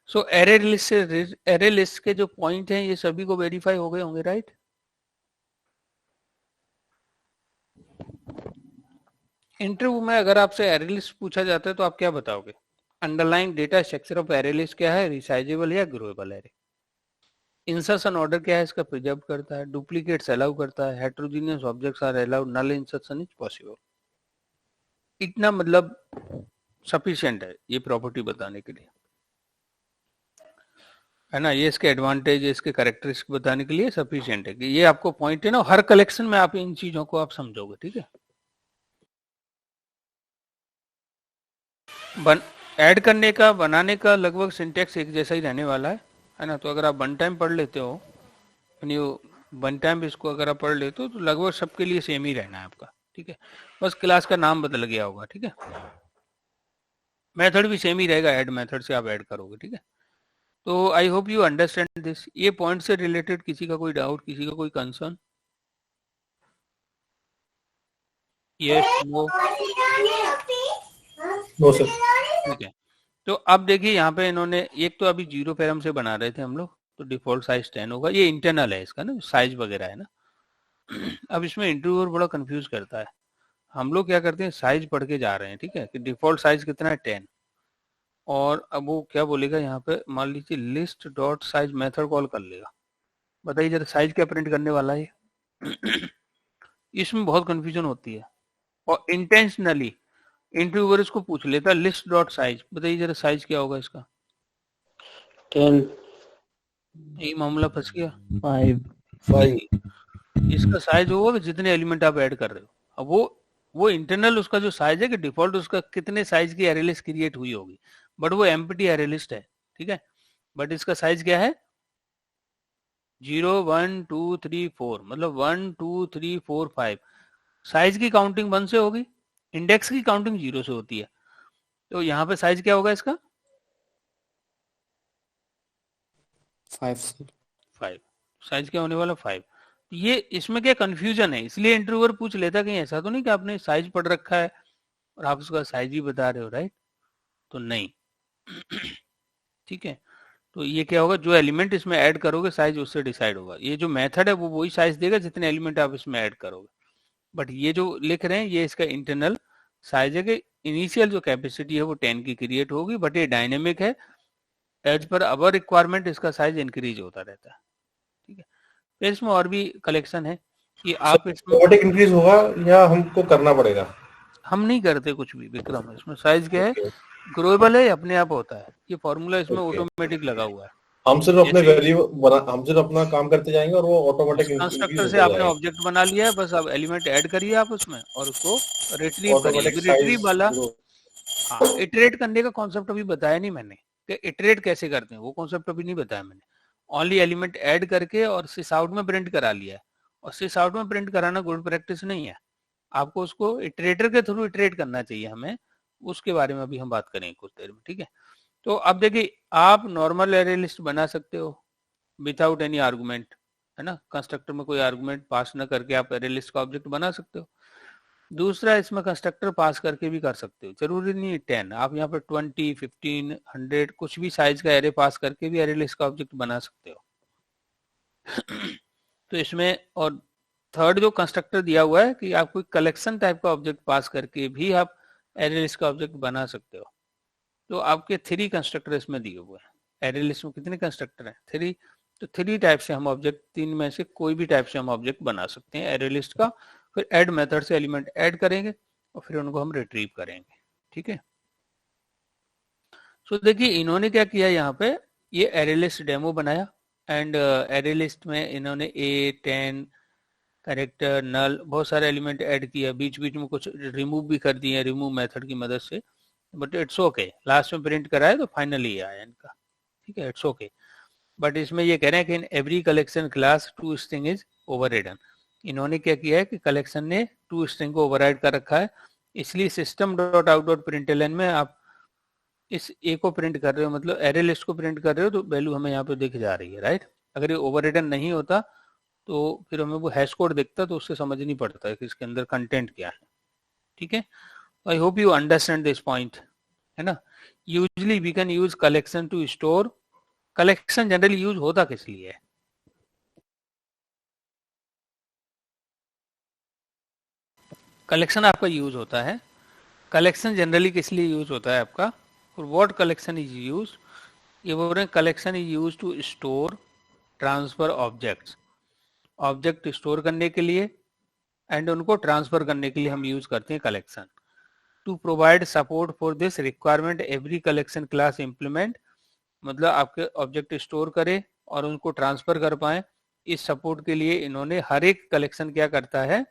सो एरे लिस्ट के जो पॉइंट हैं ये सभी को वेरीफाई हो गए होंगे, राइट? इंटरव्यू में अगर आपसे एरे लिस्ट पूछा जाता है तो आप क्या बताओगे? Underlying data structure of array list क्या है? रिसाइजेबल या ग्रोएबल एरे? इंसर्शन ऑर्डर क्या है? इसका प्रिजर्व करता है। डुप्लीकेट्स अलाउ करता है। Heterogeneous objects are allowed. Null insertion is possible. इतना मतलब सफिशिएंट है ये प्रॉपर्टी बताने के लिए, है ना? ये इसके एडवांटेज, इसके कैरेक्टरिस्टिक बताने के लिए सफिशिएंट है कि ये आपको पॉइंट है ना, हर कलेक्शन में आप इन चीजों को आप समझोगे। ठीक है, ऐड करने का, बनाने का लगभग सिंटेक्स एक जैसा ही रहने वाला है ना? तो अगर आप वन टाइम पढ़ लेते हो, वन टाइम इसको अगर आप पढ़ लेते हो तो लगभग सबके लिए सेम ही रहना है आपका। ठीक है, बस क्लास का नाम बदल गया होगा। ठीक है, मेथड भी सेम ही रहेगा, ऐड मेथड से आप ऐड करोगे। ठीक है, तो I hope you understand this. ये पॉइंट से रिलेटेड किसी का कोई डाउट, किसी का कोई concern? Yes, no? No sir. ठीक है, तो अब देखिए यहाँ पे इन्होंने एक तो अभी जीरो पैरम से बना रहे थे हम लोग, तो डिफॉल्ट साइज 10 होगा। ये इंटरनल है इसका ना, साइज वगैरह है ना। अब इसमें इंटरव्यूअर बड़ा कंफ्यूज करता है। हम लोग क्या करते हैं, साइज पढ़ के जा रहे हैं। ठीक है, कि डिफॉल्ट साइज कितना है? 10। और अब वो क्या बोलेगा यहाँ पे, मान लीजिए list dot size method call कर लेगा। बताइए जरा साइज क्या प्रिंट करने वाला है? इसमें बहुत कंफ्यूजन होती है और इंटेंशनली इंटरव्यूअर इसको पूछ लेता लिस्ट डॉट साइज। बताइए जरा साइज क्या होगा इसका? 10, यही मामला फंस गया। 5। इसका साइज होगा जितने एलिमेंट आप ऐड कर रहे हो। अब वो इंटरनल उसका जो साइज है कि डिफॉल्ट उसका कितने साइज की एरे लिस्ट क्रिएट हुई होगी, बट वो एम्प्टी एरे लिस्ट है। ठीक है, बट इसका साइज क्या है? 0 1 2 3 4, मतलब 1 2 3 4 5। साइज की काउंटिंग 1 से होगी, इंडेक्स की काउंटिंग 0 से होती है। तो यहाँ पे साइज क्या होगा इसका? 5। 5। साइज क्या होने वाला? 5। ये इसमें क्या कंफ्यूजन है, इसलिए इंटरव्यूअर पूछ लेता कहीं ऐसा तो नहीं कि आपने साइज पढ़ रखा है और आप उसका साइज ही बता रहे हो, राइट? तो नहीं। ठीक है, तो ये क्या होगा, जो एलिमेंट इसमें ऐड करोगे साइज उससे डिसाइड होगा। ये जो मेथड है वो वही साइज देगा जितने एलिमेंट आप इसमें ऐड करोगे। बट ये जो लिख रहे हैं ये इसका इंटरनल साइज है कि इनिशियल जो कैपेसिटी है वो 10 की क्रिएट होगी, बट ये डायनेमिक है। एज पर अवर रिक्वायरमेंट इसका साइज इंक्रीज होता रहता है। ठीक है, फिर इसमें और भी कलेक्शन है कि आप इसमें ऑटोमेटिक इंक्रीज होगा या हमको करना पड़ेगा? हम नहीं करते कुछ भी विक्रम। इसमें साइज क्या है, ग्रोएबल है, अपने आप होता है। ये फॉर्मूला इसमें ऑटोमेटिक लगा हुआ है। हम सिर्फ अपने वैल्यू हम सिर्फ अपना काम करते जाएंगे और वो ऑटोमेटिक कंस्ट्रक्टर से आपने ऑब्जेक्ट बना लिया है, बस अब एलिमेंट ऐड करिए आप उसमें और उसको रिट्रीव करिए। रिट्रीव वाला, हाँ, इटरेट करने का कॉन्सेप्ट अभी बताया नहीं मैंने कि इटरेट कैसे करते हैं, वो कॉन्सेप्ट अभी नहीं बताया मैंने। ओनली एलिमेंट ऐड करके और सिस आउट में प्रिंट करा लिया है। और सिस आउट में प्रिंट कराना गुड प्रैक्टिस नहीं है, आपको उसको इटरेटर के थ्रू इटरेट करना चाहिए हमें। उसके बारे में अभी हम बात करेंगे कुछ देर में। ठीक है, तो अब देखिए आप नॉर्मल एरे लिस्ट बना सकते हो विदाउट एनी आर्गुमेंट, है ना? कंस्ट्रक्टर में कोई आर्गुमेंट पास न करके आप एरे लिस्ट का ऑब्जेक्ट बना सकते हो। दूसरा, इसमें कंस्ट्रक्टर पास करके भी कर सकते हो, जरूरी नहीं 10। आप यहाँ पर 20, 15, 100 कुछ भी साइज का एरे पास करके भी एरे लिस्ट का ऑब्जेक्ट बना सकते हो। तो इसमें, और थर्ड जो कंस्ट्रक्टर दिया हुआ है कि आप कोई कलेक्शन टाइप का ऑब्जेक्ट पास करके भी आप एरे लिस्ट का ऑब्जेक्ट बना सकते हो। तो आपके 3 कंस्ट्रक्टर इसमें दिए हुए हैं। एरे लिस्ट में कितने कंस्ट्रक्टर हैं? 3। तो 3 टाइप से हम ऑब्जेक्ट, 3 में से कोई भी टाइप से हम ऑब्जेक्ट बना सकते हैं एरे लिस्ट का। फिर ऐड मेथड से एलिमेंट ऐड करेंगे और फिर उनको हम रिट्रीव करेंगे। ठीक है, सो देखिए इन्होंने क्या किया यहाँ पे, ये एरे लिस्ट डेमो बनाया एंड एरे लिस्ट में इन्होंने 8, 10 कैरेक्टर, नल, बहुत सारे एलिमेंट ऐड किया। बीच बीच में कुछ रिमूव भी कर दिए रिमूव मेथड की मदद से, बट इट्स ओके। लास्ट में प्रिंट कराया तो फाइनली आया इनका। ठीक है, इट्स ओके। बट इसमें ये कह रहे हैं कि in every collection class to string is overridden. इन्होंने क्या किया है कि कलेक्शन ने टू स्ट्रिंग को ओवरराइड कर रखा है, इसलिए system dot out dot println में आप इस ए को प्रिंट कर रहे हो, मतलब एरे लिस्ट को प्रिंट कर रहे हो, तो वैल्यू हमें यहाँ पे दिख जा रही है, राइट। अगर ये ओवररिडन नहीं होता तो फिर हमें वो हैश कोड दिखता, तो उससे समझ नहीं पड़ता है कि इसके अंदर कंटेंट क्या है, ठीक है। I hope you understand this point, है ना। Usually we can use collection to store, collection generally use होता किस लिए है? कलेक्शन आपका यूज होता है, कलेक्शन जनरली किस लिए यूज होता है आपका, और व्हाट कलेक्शन इज यूज, ये बोल रहे हैं collection is use to store transfer objects, object store करने के लिए एंड उनको ट्रांसफर करने के लिए हम यूज करते हैं collection. To provide support for this requirement every collection class implement, मतलब आपके ऑब्जेक्ट स्टोर करे और उनको ट्रांसफर कर पाए, इस सपोर्ट के लिए इन्होंने हर एक कलेक्शन क्या करता है,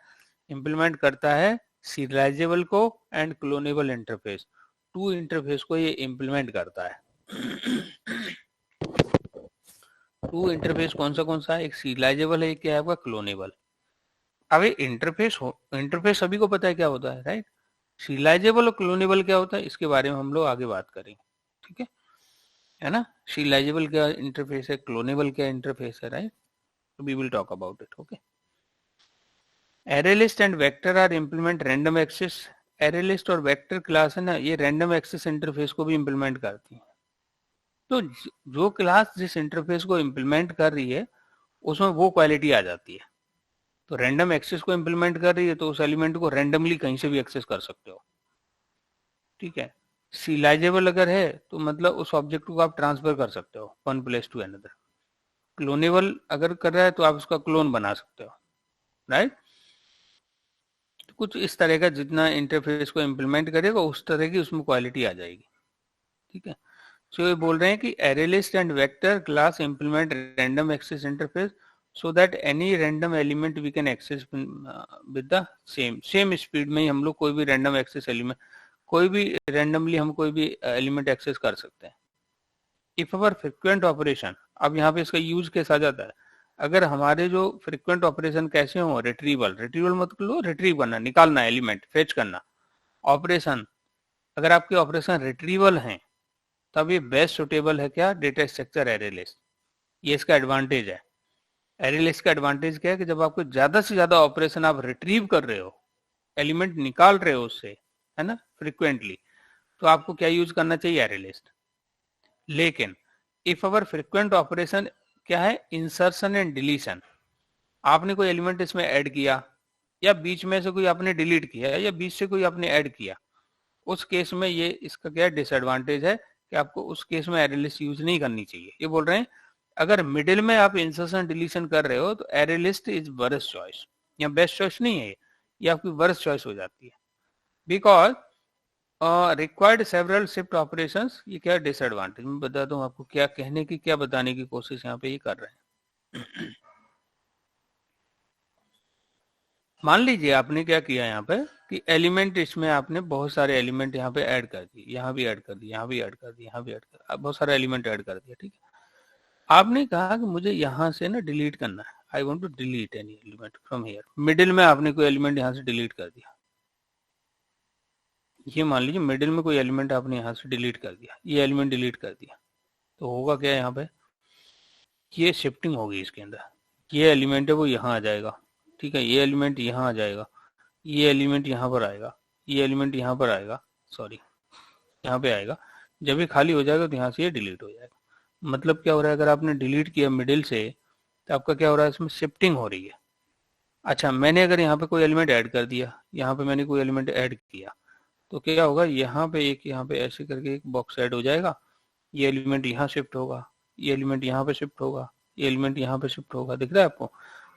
इम्प्लीमेंट करता है सीरियलाइजेबल को and cloneable interface, to interface को ये इम्प्लीमेंट करता है। टू इंटरफेस कौन सा है, एक सीरियलाइजेबल है, एक क्या है आपका क्लोनेबल। अब इंटरफेस इंटरफेस सभी को पता है क्या होता है, राइट। सीरियलाइजेबल और क्लोनेबल क्या होता है, इसके बारे में हम लोग आगे बात करेंगे, ठीक है ना। सीरियलाइजेबल क्या इंटरफेस है, क्लोनेबल क्या इंटरफेस है, right, we will talk about it, okay. Array list and vector are implement random access, array list और वेक्टर क्लास है ना, ये रैंडम एक्सेस इंटरफेस को भी इम्प्लीमेंट करती है। तो जो क्लास जिस इंटरफेस को इम्प्लीमेंट कर रही है उसमें वो क्वालिटी आ जाती है। तो रैंडम एक्सेस को इम्प्लीमेंट कर रही है तो उस एलिमेंट को रैंडमली कहीं से भी एक्सेस कर सकते हो, ठीक है। सीरियलाइजेबल अगर है तो मतलब उस ऑब्जेक्ट को आप ट्रांसफर कर सकते हो one place to another. Cloneable अगर कर रहा है तो आप उसका क्लोन बना सकते हो, राइट। तो कुछ इस तरह का जितना इंटरफेस को इम्प्लीमेंट करेगा उस तरह की उसमें क्वालिटी आ जाएगी, ठीक है। सो ये बोल रहे हैं कि array list and vector class implement random access interface so that any random element we can access with the same speed में ही हम लोग कोई भी random access element, कोई भी randomly हम कोई भी element access कर सकते हैं। if our frequent operation, अब यहाँ पे इसका यूज कैसा जाता है, अगर हमारे जो frequent operation कैसे हो, retrieval मतलब रिट्रीव करना, निकालना एलिमेंट, फेच करना, ऑपरेशन, अगर आपके ऑपरेशन रिट्रीवल हैं तब ये बेस्ट सुटेबल है क्या, डेटा स्ट्रक्चर एरे लिस्ट। ये इसका एडवांटेज है। एरे लिस्ट का एडवांटेज क्या है कि जब आपको ज्यादा से ज्यादा ऑपरेशन आप रिट्रीव कर रहे हो, एलिमेंट निकाल रहे हो उससे, है ना, फ्रिक्वेंटली, तो आपको क्या यूज करना चाहिए, एरे लिस्ट। लेकिन इफ अवर फ्रिक्वेंट ऑपरेशन क्या है, इंसर्शन एंड डिलीशन, आपने कोई एलिमेंट इसमें ऐड किया या बीच में से कोई आपने डिलीट किया या बीच से कोई आपने ऐड किया, उस केस में ये इसका क्या डिसएडवांटेज है कि आपको उस केस में एरे लिस्ट यूज नहीं करनी चाहिए। ये बोल रहे हैं अगर मिडिल में आप इंसर्शन डिलीशन कर रहे हो तो array list is worst choice, या बेस्ट चॉइस नहीं है, ये आपकी वर्स्ट चॉइस हो जाती है, because required several shift operations. ये क्या डिसएडवांटेज, मैं बता दूं आपको क्या कहने की, क्या बताने की कोशिश यहाँ पे ये कर रहे हैं। मान लीजिए आपने क्या किया यहाँ पे कि एलिमेंट, इसमें आपने बहुत सारे एलिमेंट यहाँ पे ऐड कर दिए, यहाँ भी ऐड कर दिए, यहाँ भी ऐड कर दिए, यहाँ भी ऐड कर, बहुत सारे एलिमेंट ऐड कर दिया, ठीक है। आपने कहा कि मुझे यहाँ से ना डिलीट करना है, I want to delete any element from here, middle में आपने कोई एलिमेंट यहाँ से डिलीट कर दिया, ये मान लीजिए मिडिल में कोई एलिमेंट आपने यहाँ से डिलीट कर दिया, ये एलिमेंट डिलीट कर दिया, तो होगा क्या यहाँ पे, ये शिफ्टिंग होगी इसके अंदर, ये एलिमेंट है वो यहाँ आ जाएगा, ठीक है, ये एलिमेंट यहाँ आ जाएगा, ये एलिमेंट यहाँ पर आएगा, ये एलिमेंट यहाँ पर आएगा, सॉरी यहाँ पे आएगा, जब ये खाली हो जाएगा तो यहाँ से ये डिलीट हो जाएगा। मतलब क्या हो रहा है, अगर आपने डिलीट किया मिडिल से तो आपका क्या हो रहा है, इसमें शिफ्टिंग हो रही है। अच्छा, मैंने अगर यहाँ पे कोई एलिमेंट ऐड कर दिया, यहाँ पे मैंने कोई एलिमेंट ऐड किया, तो क्या होगा, यहाँ पे एक, यहाँ पे ऐसे करके एक बॉक्स ऐड हो जाएगा, ये एलिमेंट यहाँ शिफ्ट होगा, ये एलिमेंट यहाँ पे शिफ्ट होगा, ये एलिमेंट यहाँ पे शिफ्ट होगा, दिख रहा है आपको।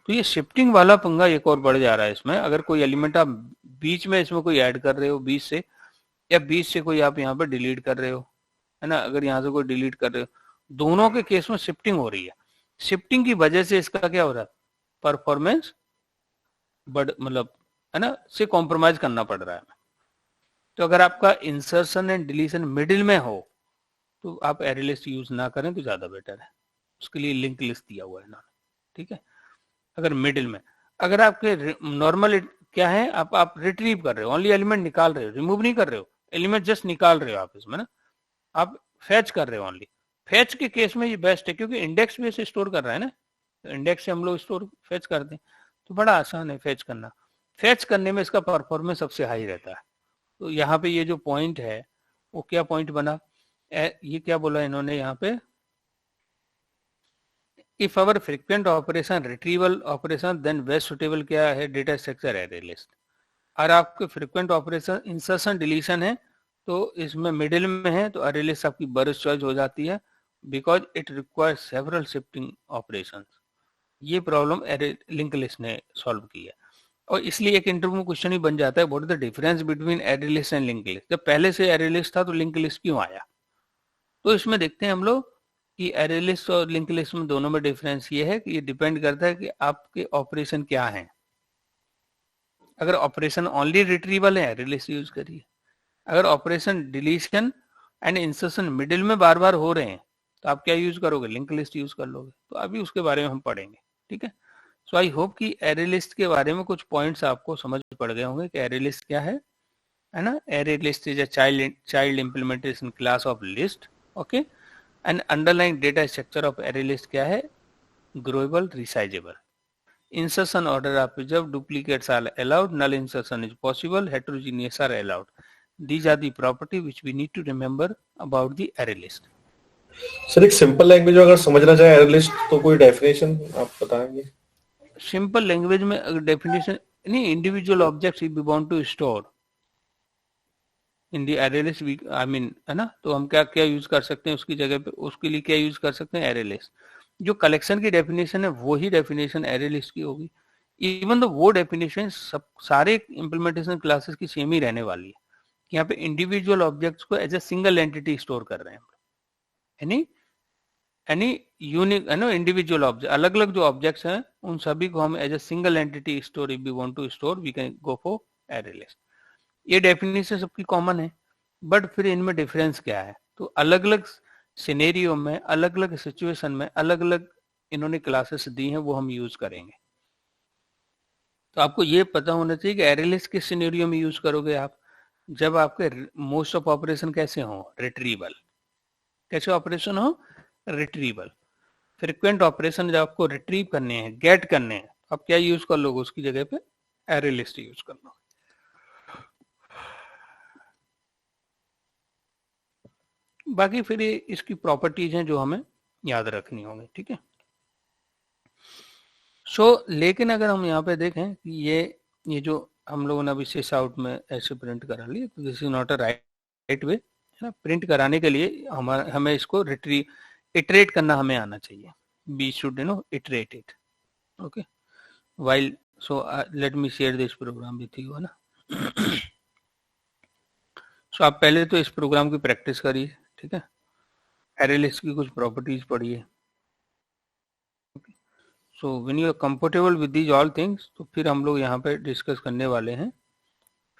तो ये शिफ्टिंग वाला पंगा एक और बढ़ जा रहा है इसमें। अगर कोई एलिमेंट आप बीच में इसमें कोई ऐड कर रहे हो बीच से, या बीच से कोई आप यहाँ पे डिलीट कर रहे हो, है ना, अगर यहाँ से कोई डिलीट कर रहे हो, दोनों के केस में शिफ्टिंग हो रही है। शिफ्टिंग की वजह से इसका क्या हो रहा है, परफॉर्मेंस मतलब, है ना, से कॉम्प्रोमाइज करना पड़ रहा है। तो अगर आपका इंसर्शन एंड डिलीशन मिडिल में हो तो आप एरे लिस्ट यूज ना करें तो ज्यादा बेटर है। उसके लिए लिंक लिस्ट दिया हुआ है इन्होंने, ठीक है। अगर मिडिल में, अगर आपके नॉर्मल क्या है, आप रिट्रीव कर रहे हो, ओनली एलिमेंट निकाल रहे हो, रिमूव नहीं कर रहे हो, एलिमेंट जस्ट निकाल रहे हो आप इसमें ना, आप फैच कर रहे हो ओनली। फैच के केस में ये बेस्ट है क्योंकि इंडेक्स बेस स्टोर कर रहा है ना, तो इंडेक्स से हम लोग स्टोर फैच करते हैं, तो बड़ा आसान है फैच करना। फैच करने में इसका परफॉर्मेंस सबसे हाई रहता है। तो यहाँ पे ये जो पॉइंट है वो क्या पॉइंट बना, ये क्या बोला इन्होंने यहाँ पे, if our frequent operation retrieval operation then best suitable क्या है, डेटा स्ट्रक्चर एरे लिस्ट। और आपके फ्रीक्वेंट ऑपरेशन इंसर्शन डिलीशन है तो इसमें मिडिल में है तो अरे लिस्ट आपकी बर्स्ट चॉइस हो जाती है, because it requires several shifting operations. ये प्रॉब्लम एरे लिंक लिस्ट ने सॉल्व की है, और इसलिए एक इंटरव्यू में क्वेश्चन ही बन जाता है, what is the difference between array list and link list. जब पहले से एरे लिस्ट था तो लिंक लिस्ट क्यों आया, तो इसमें देखते हैं हम लोग कि एरे लिस्ट और लिंक लिस्ट में दोनों में डिफरेंस ये है कि ये डिपेंड करता है कि आपके ऑपरेशन क्या है। अगर ऑपरेशन ओनली रिट्रीवल है एरे लिस्ट यूज करिए, अगर operation deletion and insertion middle में बार बार हो रहे हैं तो आप क्या यूज करोगे, लिंक लिस्ट यूज कर लोगे। तो अभी उसके बारे में हम पढ़ेंगे, ठीक है। सो आई होप कि एरे लिस्ट के बारे में कुछ पॉइंट्स आपको समझ पड़ गए होंगे कि एरे लिस्ट क्या है ना। Array list is a child implementation class of list, okay. And underlying data structure of array list क्या है, ग्रोएबल resizable. Insertion order are preserved, duplicates are allowed, null insertion is possible, heterogeneous are allowed. These are the property which we need to remember about the array list. Sir एक simple language अगर समझना चाहे array list तो कोई definition आप बताएंगे? Simple language में अगर डेफिनेशन नहीं, individual objects we want to store in the array list, I mean है ना, तो हम क्या क्या यूज कर सकते हैं उसकी जगह पे, उसके लिए क्या यूज कर सकते हैं, एरे लिस्ट। जो कलेक्शन की डेफिनेशन है वो ही डेफिनेशन एरे लिस्ट की होगी, इवन तो वो डेफिनेशन सब सारे इंप्लीमेंटेशन क्लासेस की सेम ही रहने वाली है। यहाँ पे इंडिविजुअल ऑब्जेक्ट्स को as a single entity store कर रहे हैं, एनी यूनिक है ना, इंडिविजुअल ऑब्जेक्ट, अलग अलग जो ऑब्जेक्ट्स हैं उन सभी को हम as a single entity store, if we want to store we can go for array list. ये डेफिनेशन सबकी कॉमन है, बट फिर इनमें डिफरेंस क्या है, तो अलग अलग सिनेरियो में, अलग अलग सिचुएशन में अलग अलग इन्होंने क्लासेस दी हैं, वो हम यूज करेंगे। तो आपको ये पता होना चाहिए कि एरे लिस्ट किस सिनेरियो में यूज करोगे आप, जब आपके मोस्ट ऑफ ऑपरेशन कैसे हो, रिट्रीवल। कैसे ऑपरेशन हो, रिट्रीवल। फ्रीक्वेंट ऑपरेशन जब आपको रिट्रीव करने हैं, गेट करने हैं, आप क्या यूज कर लोगे, उसकी जगह पे एरे लिस्ट यूज कर लो। बाकी फिर ये इसकी प्रॉपर्टीज हैं जो हमें याद रखनी होंगी, ठीक है। लेकिन अगर हम यहाँ पे देखें कि ये जो हम लोगों ने अभी सिस आउट में ऐसे प्रिंट करा लिया, तो this is not a right way, है ना। प्रिंट कराने के लिए हमें इसको इटरेट करना हमें आना चाहिए, we should iterate it, okay. While let me share this program with you, है ना। आप पहले तो इस प्रोग्राम की प्रैक्टिस करिए, ठीक है। एरे लिस्ट की कुछ प्रॉपर्टीज पढ़िए। So when you are comfortable with these all things, तो फिर हम लोग यहाँ पे डिस्कस करने वाले हैं,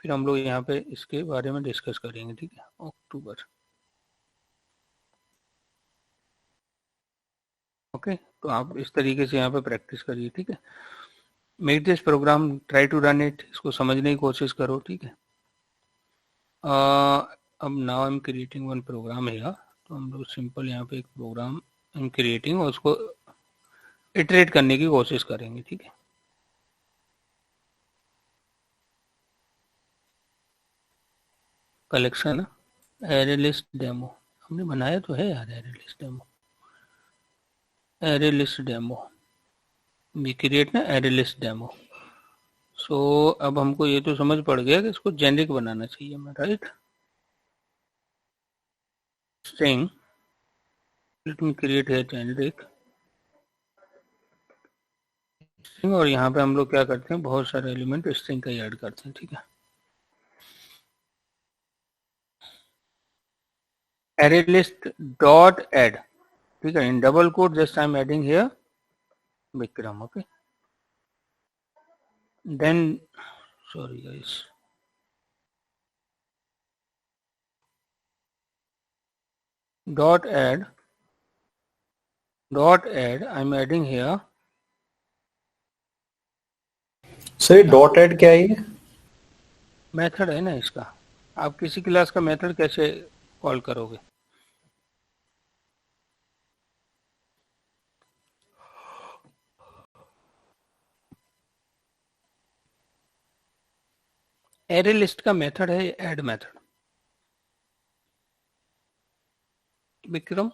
फिर हम लोग यहाँ पे इसके बारे में डिस्कस करेंगे, ठीक है। अक्टूबर, ओके। तो आप इस तरीके से यहाँ पे प्रैक्टिस करिए, ठीक है। Make this program, try to run it, इसको समझने की कोशिश करो, ठीक है। अब now I am creating one program है, तो हम लोग सिंपल यहाँ पे एक प्रोग्राम आई एम क्रिएटिंग और उसको इटरेट करने की कोशिश करेंगे, ठीक है। कलेक्शन एरे लिस्ट डेमो हमने बनाया तो है यार, array list demo, array list demo we create ना एरे लिस्ट डेमो। सो अब हमको ये तो समझ पड़ गया कि इसको जेनरिक बनाना चाहिए हमें, right. String, let me create है जेनरिक स्ट्रिंग, और यहाँ पे हम लोग क्या करते हैं, बहुत सारे एलिमेंट स्ट्रिंग का ऐड करते हैं, ठीक है। एरे लिस्ट डॉट एड, ठीक है, in double quote just I am adding here Vikram, okay. Then sorry guys, dot add dot add, I am adding here. Sir dot add क्या है ये? मेथड है ना इसका। आप किसी क्लास का मेथड कैसे कॉल करोगे? एरे लिस्ट का मेथड है add method. Vikram,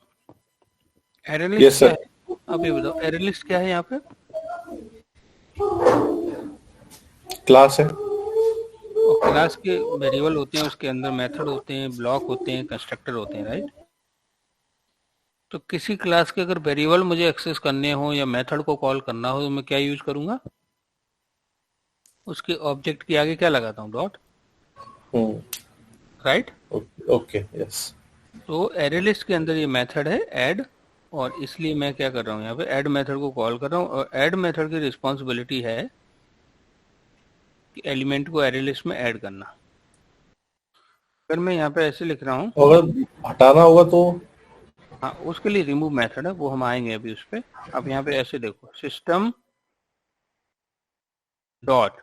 array yes list क्या सर। है? आप ये बताओ, एरे लिस्ट क्या है यहाँ पे? क्लास है। और क्लास के वेरिएबल होते हैं, उसके अंदर मेथड होते हैं, ब्लॉक होते हैं, कंस्ट्रक्टर होते हैं, राइट? तो किसी क्लास के अगर वेरिएबल मुझे एक्सेस करने हो या मेथड को कॉल करना हो तो मैं क्या यूज करूंगा? उसके ऑब्जेक्ट के आगे क्या लगाता हूँ? Dot, right? Okay yes. तो एरे लिस्ट के अंदर ये मेथड है ऐड, और इसलिए मैं क्या कर रहा हूँ यहाँ पे ऐड मेथड को कॉल कर रहा हूँ। और ऐड मेथड की रिस्पॉन्सिबिलिटी है कि एलिमेंट को एरे लिस्ट में ऐड करना। अगर मैं यहाँ पे ऐसे लिख रहा हूँ, अगर हटाना होगा तो? हाँ, उसके लिए रिमूव मेथड है, वो हम आएंगे अभी उस पर। अब यहाँ पे ऐसे देखो, system dot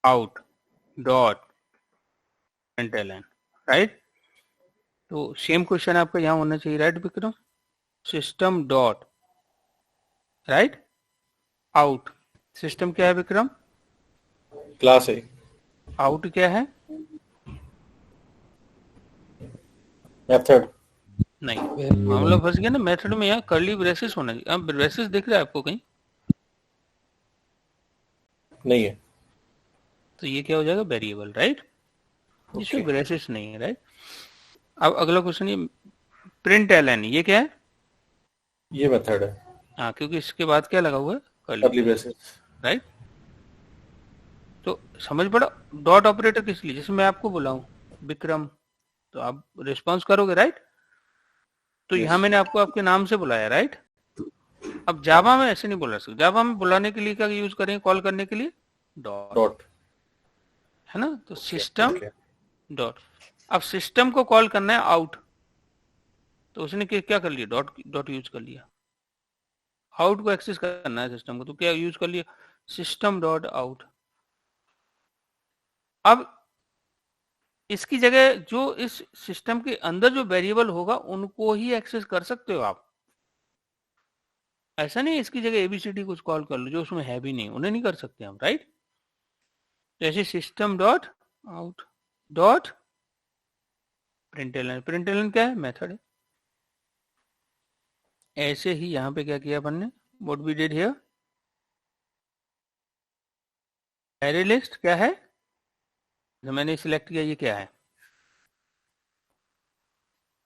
out dot println, right? तो सेम क्वेश्चन आपका यहाँ होना चाहिए, right Vikram? System dot right out, system क्या है विक्रम? क्लास है। आउट क्या है? मेथड। नहीं, मामला फंस गया ना। मेथड में यहाँ कर्ली ब्रेसेस होना चाहिए। अब ब्रेसेस दिख रहा है आपको कहीं? नहीं है। तो ये क्या हो जाएगा? Variable, right? इसमें ब्रेसेस नहीं है, राइट? अब अगला क्वेश्चन, ये println, ये क्या है? ये मेथड है। हाँ, क्योंकि इसके बाद क्या लगा हुआ है? Curly braces. राइट? तो समझ पड़ा? डॉट ऑपरेटर किस लिए? जैसे मैं आपको बुलाऊं विक्रम, तो आप रिस्पॉन्स करोगे, राइट? तो यहाँ मैंने आपको आपके नाम से बुलाया, राइट? अब जावा में ऐसे नहीं बुला सकते। जावा में बुलाने के लिए क्या यूज करेंगे? कॉल करने के लिए डॉट, है ना? तो सिस्टम डॉट। अब सिस्टम को कॉल करना है आउट, तो उसने क्या कर लिया? डॉट डॉट यूज कर लिया। आउट को एक्सेस करना है सिस्टम को, तो क्या यूज कर लिया? System dot out. अब इसकी जगह जो इस सिस्टम के अंदर जो वेरिएबल होगा उनको ही एक्सेस कर सकते हो आप। ऐसा नहीं इसकी जगह एबीसीडी कुछ कॉल कर लो जो उसमें है भी नहीं, उन्हें नहीं कर सकते हम, राइट? जैसे system dot out dot println, println क्या है? मेथड है। ऐसे ही यहां पे क्या किया अपन ने? What we did here, array list क्या है जो मैंने सिलेक्ट किया? ये क्या है?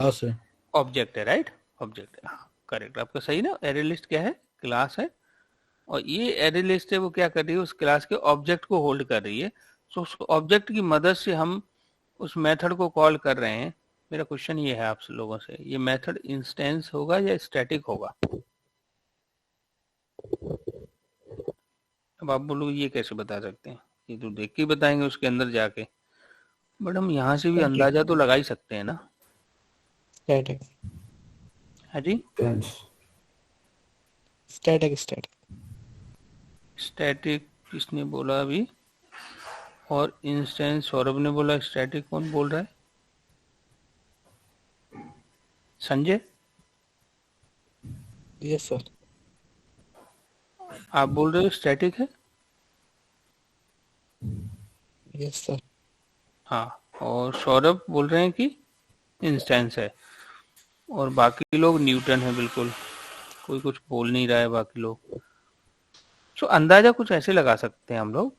क्लास है। ऑब्जेक्ट है, राइट? ऑब्जेक्ट है, हाँ करेक्ट, आपका सही ना। एरे लिस्ट क्या है? क्लास है। और ये एरे लिस्ट है वो क्या कर रही है? उस क्लास के ऑब्जेक्ट को होल्ड कर रही है। सो उस ऑब्जेक्ट की मदद से हम उस मेथड को कॉल कर रहे हैं। मेरा क्वेश्चन ये है आप लोगों से, ये मेथड इंस्टेंस होगा या स्टैटिक होगा? अब आप बोलोगे ये कैसे बता सकते हैं? ये तो देख के ही बताएंगे उसके अंदर जाके। बट हम यहाँ से भी अंदाजा तो लगा ही सकते हैं ना। स्टैटिक है जी? स्टैटिक स्टैटिक स्टैटिक किसने बोला अभी? और इंस्टेंस सौरभ ने बोला। स्टैटिक कौन बोल रहा है? Sanjay, yes sir. आप बोल रहे हो स्टैटिक है? Yes sir. हाँ, और सौरभ बोल रहे हैं कि इंस्टेंस है, और बाकी लोग न्यूटन है। बिल्कुल कोई कुछ बोल नहीं रहा है बाकी लोग। सो अंदाजा कुछ ऐसे लगा सकते हैं हम लोग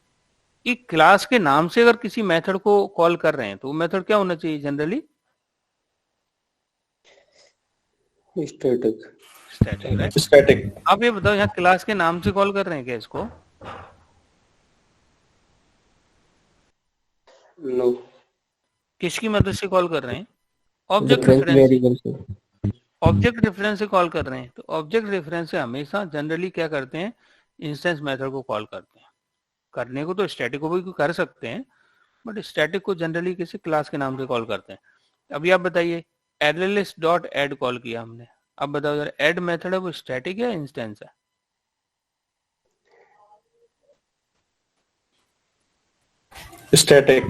कि क्लास के नाम से अगर किसी मेथड को कॉल कर रहे हैं तो वो मेथड क्या होना चाहिए generally? Static. Static, right? Static. आप ये बताओ, यहाँ क्लास के नाम से कॉल कर रहे हैं क्या इसको? नो। किसकी मदद से कॉल कर रहे हैं? Object reference. वेरिएबल से। ऑब्जेक्ट रेफरेंस से कॉल कर रहे हैं। तो ऑब्जेक्ट रेफरेंस से हमेशा जनरली क्या करते हैं? इंस्टेंस मेथड को कॉल करते हैं। करने को तो स्टैटिक को भी कर सकते हैं, बट स्टैटिक को जनरली किसी क्लास के नाम से कॉल करते हैं। अभी आप बताइए, array list dot add call किया हमने, अब बताओ जरा, ऐड मेथड है वो स्टैटिक है इंस्टेंस है? स्टैटिक।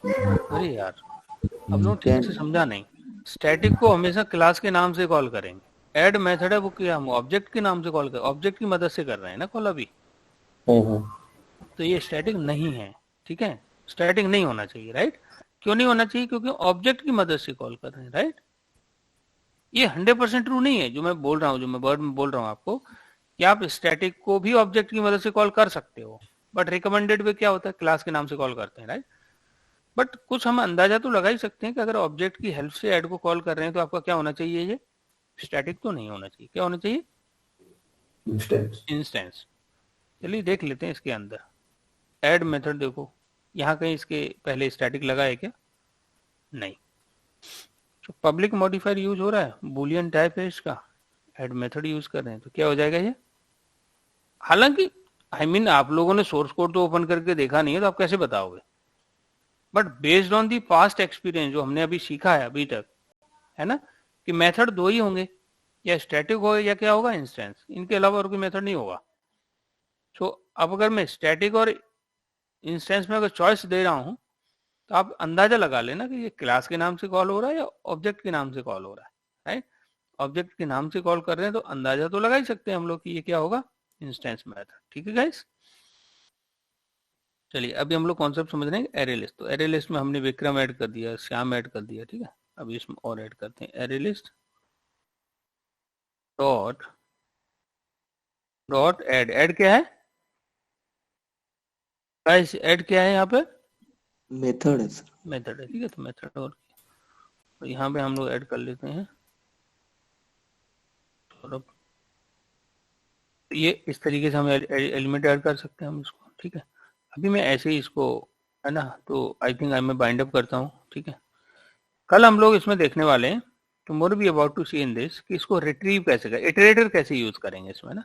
अरे यार, अब लोग ठीक से समझा नहीं। स्टैटिक को हमेशा क्लास के नाम से कॉल करेंगे, ऐड मेथड है वो क्या हम ऑब्जेक्ट के नाम से कॉल कर, ऑब्जेक्ट की मदद से कर रहे हैं ना कॉल अभी, तो ये स्टैटिक नहीं है। ठीक है, स्टैटिक नहीं होना चाहिए, राइट? क्यों नहीं होना चाहिए? क्योंकि ऑब्जेक्ट की मदद से कॉल कर रहे हैं, राइट? ये 100% ट्रू नहीं है जो मैं बोल रहा हूँ, जो मैं वर्ड में बोल रहा हूँ आपको, कि आप स्टैटिक को भी ऑब्जेक्ट की मदद से कॉल कर सकते हो, बट रिकमेंडेड वे क्या होता है, क्लास के नाम से कॉल करते हैं, राइट? बट कुछ हम अंदाजा तो लगा ही सकते हैं कि अगर ऑब्जेक्ट की हेल्प से ऐड को कॉल कर रहे हैं तो आपका क्या होना चाहिए, ये स्टैटिक तो नहीं होना चाहिए। क्या होना चाहिए? इंस्टेंस। इंस्टेंस। चलिए देख लेते हैं इसके अंदर ऐड मेथड। देखो यहाँ कहीं इसके पहले स्टैटिक लगा है क्या? नहीं। तो पब्लिक मॉडिफायर यूज हो रहा है, बुलियन टाइप है इसका, ऐड मेथड यूज कर रहे हैं, तो क्या हो जाएगा ये? हालांकि आप लोगों ने सोर्स कोड तो ओपन करके देखा नहीं है, तो आप कैसे बताओगे? But based on the past experience जो हमने अभी सीखा है अभी तक, है ना, कि मेथड दो ही होंगे, या स्टैटिक होगा या क्या होगा, इंस्टेंस, इनके अलावा और कोई मेथड नहीं होगा। सो अब अगर मैं स्टैटिक और इंस्टेंस में अगर चॉइस दे रहा हूं, तो आप अंदाजा लगा लेना कि ये क्लास के नाम से कॉल हो रहा है या ऑब्जेक्ट के नाम से कॉल हो रहा है, राइट? ऑब्जेक्ट के नाम से कॉल कर रहे हैं तो अंदाजा तो लगा ही सकते हैं हम लोग कि ये क्या होगा, इंस्टेंस मेथड। ठीक है गाइस, चलिए अभी हम लोग कॉन्सेप्ट समझ रहे हैं एरे लिस्ट। तो एरे लिस्ट में हमने विक्रम ऐड कर दिया, श्याम ऐड कर दिया, ठीक है। अभी इसमें और ऐड करते हैं, array list dot dot add. Add क्या है गाइस? ऐड क्या है यहाँ पे? मेथड है सर। मेथड है, ठीक है। तो मेथड और तो यहाँ पे हम लोग ऐड कर लेते हैं थोड़ा, ये इस तरीके से हम एलिमेंट ऐड कर सकते हैं हम इसको, ठीक है। अभी मैं ऐसे ही इसको, है ना, तो आई थिंक मैं बाइंड अप करता हूँ, ठीक है। कल हम लोग इसमें देखने वाले हैं, tomorrow be about to see in this, कि इसको रिट्रीव कैसे करें, इटरेटर कैसे यूज करेंगे इसमें ना,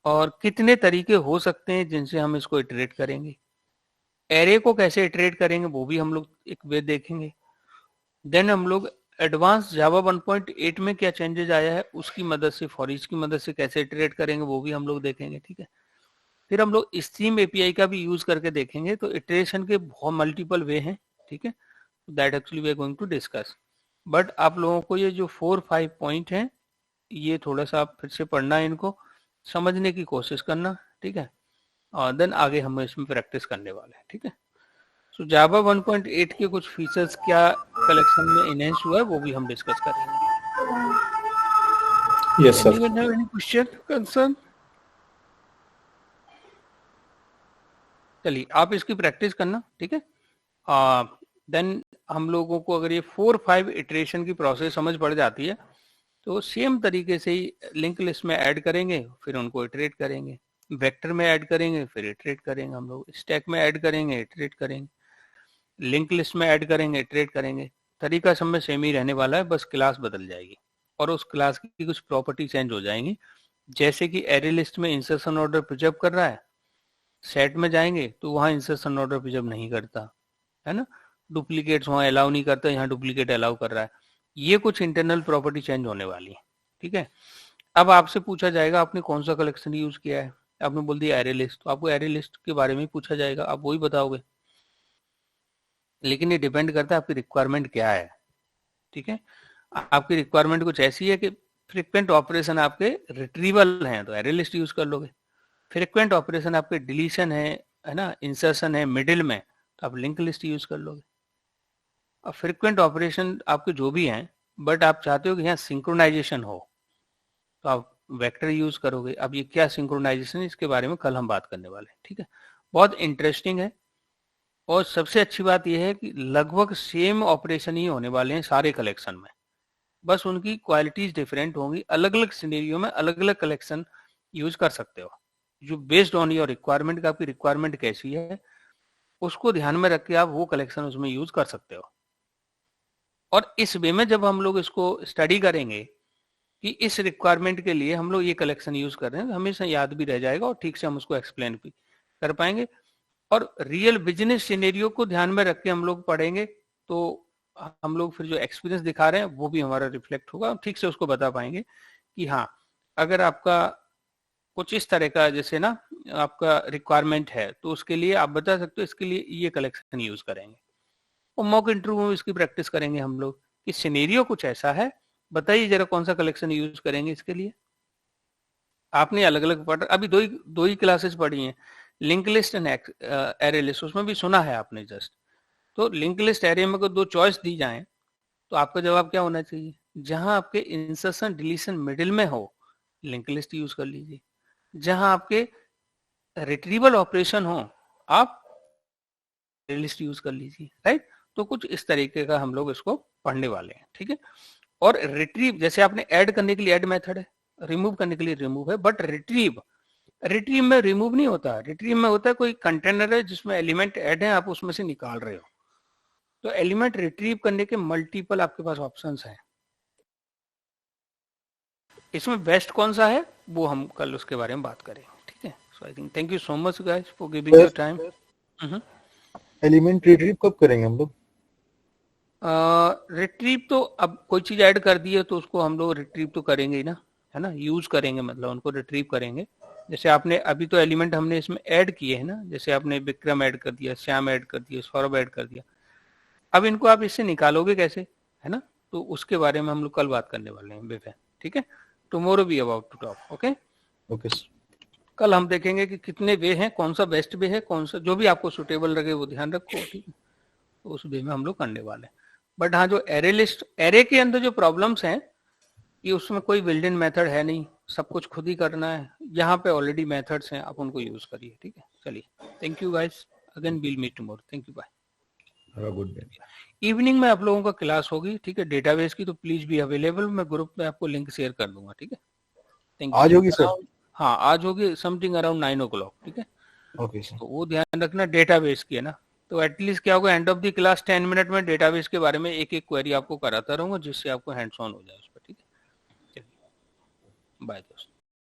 और कितने तरीके हो सकते हैं जिनसे हम इसको इटरेट करेंगे। एरे को कैसे इटरेट करेंगे वो भी हम लोग एक वे देखेंगे। देन हम लोग एडवांस जावा 1.8 में क्या चेंजेस आया है उसकी मदद से, फॉर ईच की मदद से कैसे इटरेट करेंगे वो भी हम लोग देखेंगे, ठीक है। फिर हम लोग स्ट्रीम एपीआई का भी यूज करके देखेंगे। तो इटरेशन के बहुत मल्टीपल वे हैं, ठीक है, that actually we are going to discuss. But आप लोगों को ये जो 4-5 पॉइंट हैं, ये थोड़ा सा आप फिर से पढ़ना है, इनको समझने की कोशिश करना, ठीक है। और देन आगे हम इसमें प्रैक्टिस करने वाले हैं, ठीक है। सो जावा 1.8 के कुछ फीचर्स क्या कलेक्शन में इनहेंस हुआ है वो भी हम डिस्कस करेंगे। Yes sir. Anyone have any question, concern? चलिए आप इसकी प्रैक्टिस करना, ठीक है। देन हम लोगों को अगर ये 4-5 इटरेशन की प्रोसेस समझ पड़ जाती है तो सेम तरीके से ही लिंक लिस्ट में ऐड करेंगे, फिर उनको इटरेट करेंगे, वेक्टर में ऐड करेंगे, फिर इटरेट करेंगे, हम लोग स्टैक में ऐड करेंगे, इटरेट करेंगे, लिंक लिस्ट में ऐड करेंगे, इटरेट करेंगे। तरीका सब में सेम ही रहने वाला है, बस क्लास बदल जाएगी और उस क्लास की कुछ प्रॉपर्टी चेंज हो जाएंगी। जैसे कि एरे लिस्ट में इंसर्शन ऑर्डर प्रिजर्व कर रहा है, सेट में जाएंगे तो वहां इंसर्शन ऑर्डर प्रिजर्व नहीं करता, है ना। डुप्लीकेट्स वहां अलाउ नहीं करता, यहाँ डुप्लीकेट अलाउ कर रहा है। ये कुछ इंटरनल प्रॉपर्टी चेंज होने वाली है, ठीक है। अब आपसे पूछा जाएगा आपने कौन सा कलेक्शन यूज किया है, आपने बोल दिया एरे लिस्ट, तो आपको एरे लिस्ट के बारे में पूछा जाएगा, आप वही बताओगे। लेकिन ये डिपेंड करता है आपकी रिक्वायरमेंट क्या है, ठीक है। आपकी रिक्वायरमेंट कुछ ऐसी है कि फ्रिक्वेंट ऑपरेशन आपके रिट्रीवल हैं तो एरे लिस्ट यूज कर लोगे। फ्रिक्वेंट ऑपरेशन आपके डिलीशन है ना, इंसर्शन है मिडिल में, तो आप लिंक लिस्ट यूज कर लोगे। और फ्रिक्वेंट ऑपरेशन आपके जो भी हैं, बट आप चाहते हो कि यहाँ सिंक्रोनाइजेशन हो, तो आप वेक्टर यूज करोगे। अब ये क्या सिंक्रोनाइजेशन है इसके बारे में कल हम बात करने वाले हैं, ठीक है। बहुत इंटरेस्टिंग है और सबसे अच्छी बात यह है कि लगभग सेम ऑपरेशन ही होने वाले हैं सारे कलेक्शन में, बस उनकी क्वालिटीज डिफरेंट होंगी। अलग अलग सिनेरियो में अलग अलग कलेक्शन यूज कर सकते हो, जो बेस्ड ऑन योर रिक्वायरमेंट का, आपकी रिक्वायरमेंट कैसी है उसको ध्यान में रख के आप वो कलेक्शन उसमें यूज कर सकते हो। और इस वे में जब हम लोग इसको स्टडी करेंगे कि इस रिक्वायरमेंट के लिए हम लोग ये कलेक्शन यूज कर रहे हैं, तो हमेशा याद भी रह जाएगा और ठीक से हम उसको एक्सप्लेन भी कर पाएंगे। और रियल बिजनेस सिनेरियो को ध्यान में रख के हम लोग पढ़ेंगे तो हम लोग फिर जो एक्सपीरियंस दिखा रहे हैं वो भी हमारा रिफ्लेक्ट होगा, हम ठीक से उसको बता पाएंगे कि हाँ अगर आपका कुछ इस तरह का जैसे ना आपका रिक्वायरमेंट है तो उसके लिए आप बता सकते हो इसके लिए ये कलेक्शन यूज करेंगे, और मॉक इंटरव्यू में इसकी प्रैक्टिस करेंगे हम लोग कि सिनेरियो कुछ ऐसा है, बताइए जरा कौन सा कलेक्शन यूज करेंगे इसके लिए। आपने अलग अलग पढ़, अभी दो ही क्लासेस पढ़ी हैं, link list and array list, उसमें भी सुना है आपने जस्ट। तो लिंक लिस्ट एरे में अगर दो चॉइस दी जाए तो आपका जवाब क्या होना चाहिए, जहां आपके इंसर्शन डिलीशन मिडिल में हो लिंक लिस्ट यूज कर लीजिए, जहां आपके रिट्रीवल ऑपरेशन हो आप एरे लिस्ट यूज कर लीजिए, राइट। तो कुछ इस तरीके का हम लोग इसको पढ़ने वाले हैं, ठीक है। और रिट्रीव जैसे आपने ऐड करने के लिए ऐड मेथड है, रिमूव करने के लिए रिमूव है, बट रिट्रीव में रिमूव नहीं होता, रिट्रीव में होता है कोई कंटेनर है जिसमें एलिमेंट ऐड है, आप उसमें से निकाल रहे हो, तो एलिमेंट रिट्रीव करने के मल्टीपल आपके पास ऑप्शंस हैं। इसमें बेस्ट कौन सा है वो हम कल उसके बारे में बात करेंगे, ठीक है। So I think thank you so much guys for giving your time. Element retrieve कब करेंगे हम लोग? रिट्रीव तो अब कोई चीज ऐड कर दी है तो उसको हम लोग रिट्रीव तो करेंगे ही ना, है ना, यूज करेंगे, मतलब उनको रिट्रीव करेंगे। जैसे आपने अभी तो एलिमेंट हमने इसमें ऐड किए हैं ना, जैसे आपने विक्रम ऐड कर दिया, श्याम ऐड कर दिया, सौरभ ऐड कर दिया, अब इनको आप इससे निकालोगे कैसे, है ना, तो उसके बारे में हम लोग कल बात करने वाले हैं विवेक, ठीक है। Tomorrow be about to talk, okay okay कल हम देखेंगे कि कितने वे हैं, कौन सा बेस्ट वे है, कौन सा जो भी आपको सुटेबल लगे वो ध्यान रखो, ठीक है, तो उस वे में हम लोग करने वाले हैं। बट हाँ, जो एरे लिस्ट, एरे के अंदर जो प्रॉब्लम्स हैं कि उसमें कोई बिल्ट इन मेथड है नहीं, सब कुछ खुद ही करना है, यहाँ पे ऑलरेडी मेथड्स हैं, आप उनको यूज करिए, ठीक है। चलिए, thank you guys, again will meet tomorrow, thank you, bye. Have a good day. Evening में आप लोगों का क्लास होगी, ठीक है, डेटाबेस की, तो प्लीज बी अवेलेबल, मैं ग्रुप में आपको लिंक शेयर कर दूंगा, ठीक है। Thank you. आज होगी सर? हाँ आज होगी समथिंग अराउंड 9 o'clock, ठीक है। Okay sir. तो वो ध्यान रखना डेटाबेस की, है ना, तो एटलीस्ट क्या होगा, end of the class 10 minute में डेटाबेस के बारे में एक एक क्वेरी आपको कराता रहूंगा जिससे आपको हैंड्स ऑन हो जाए उस पर, ठीक है। चलिए बाय दोस्तों।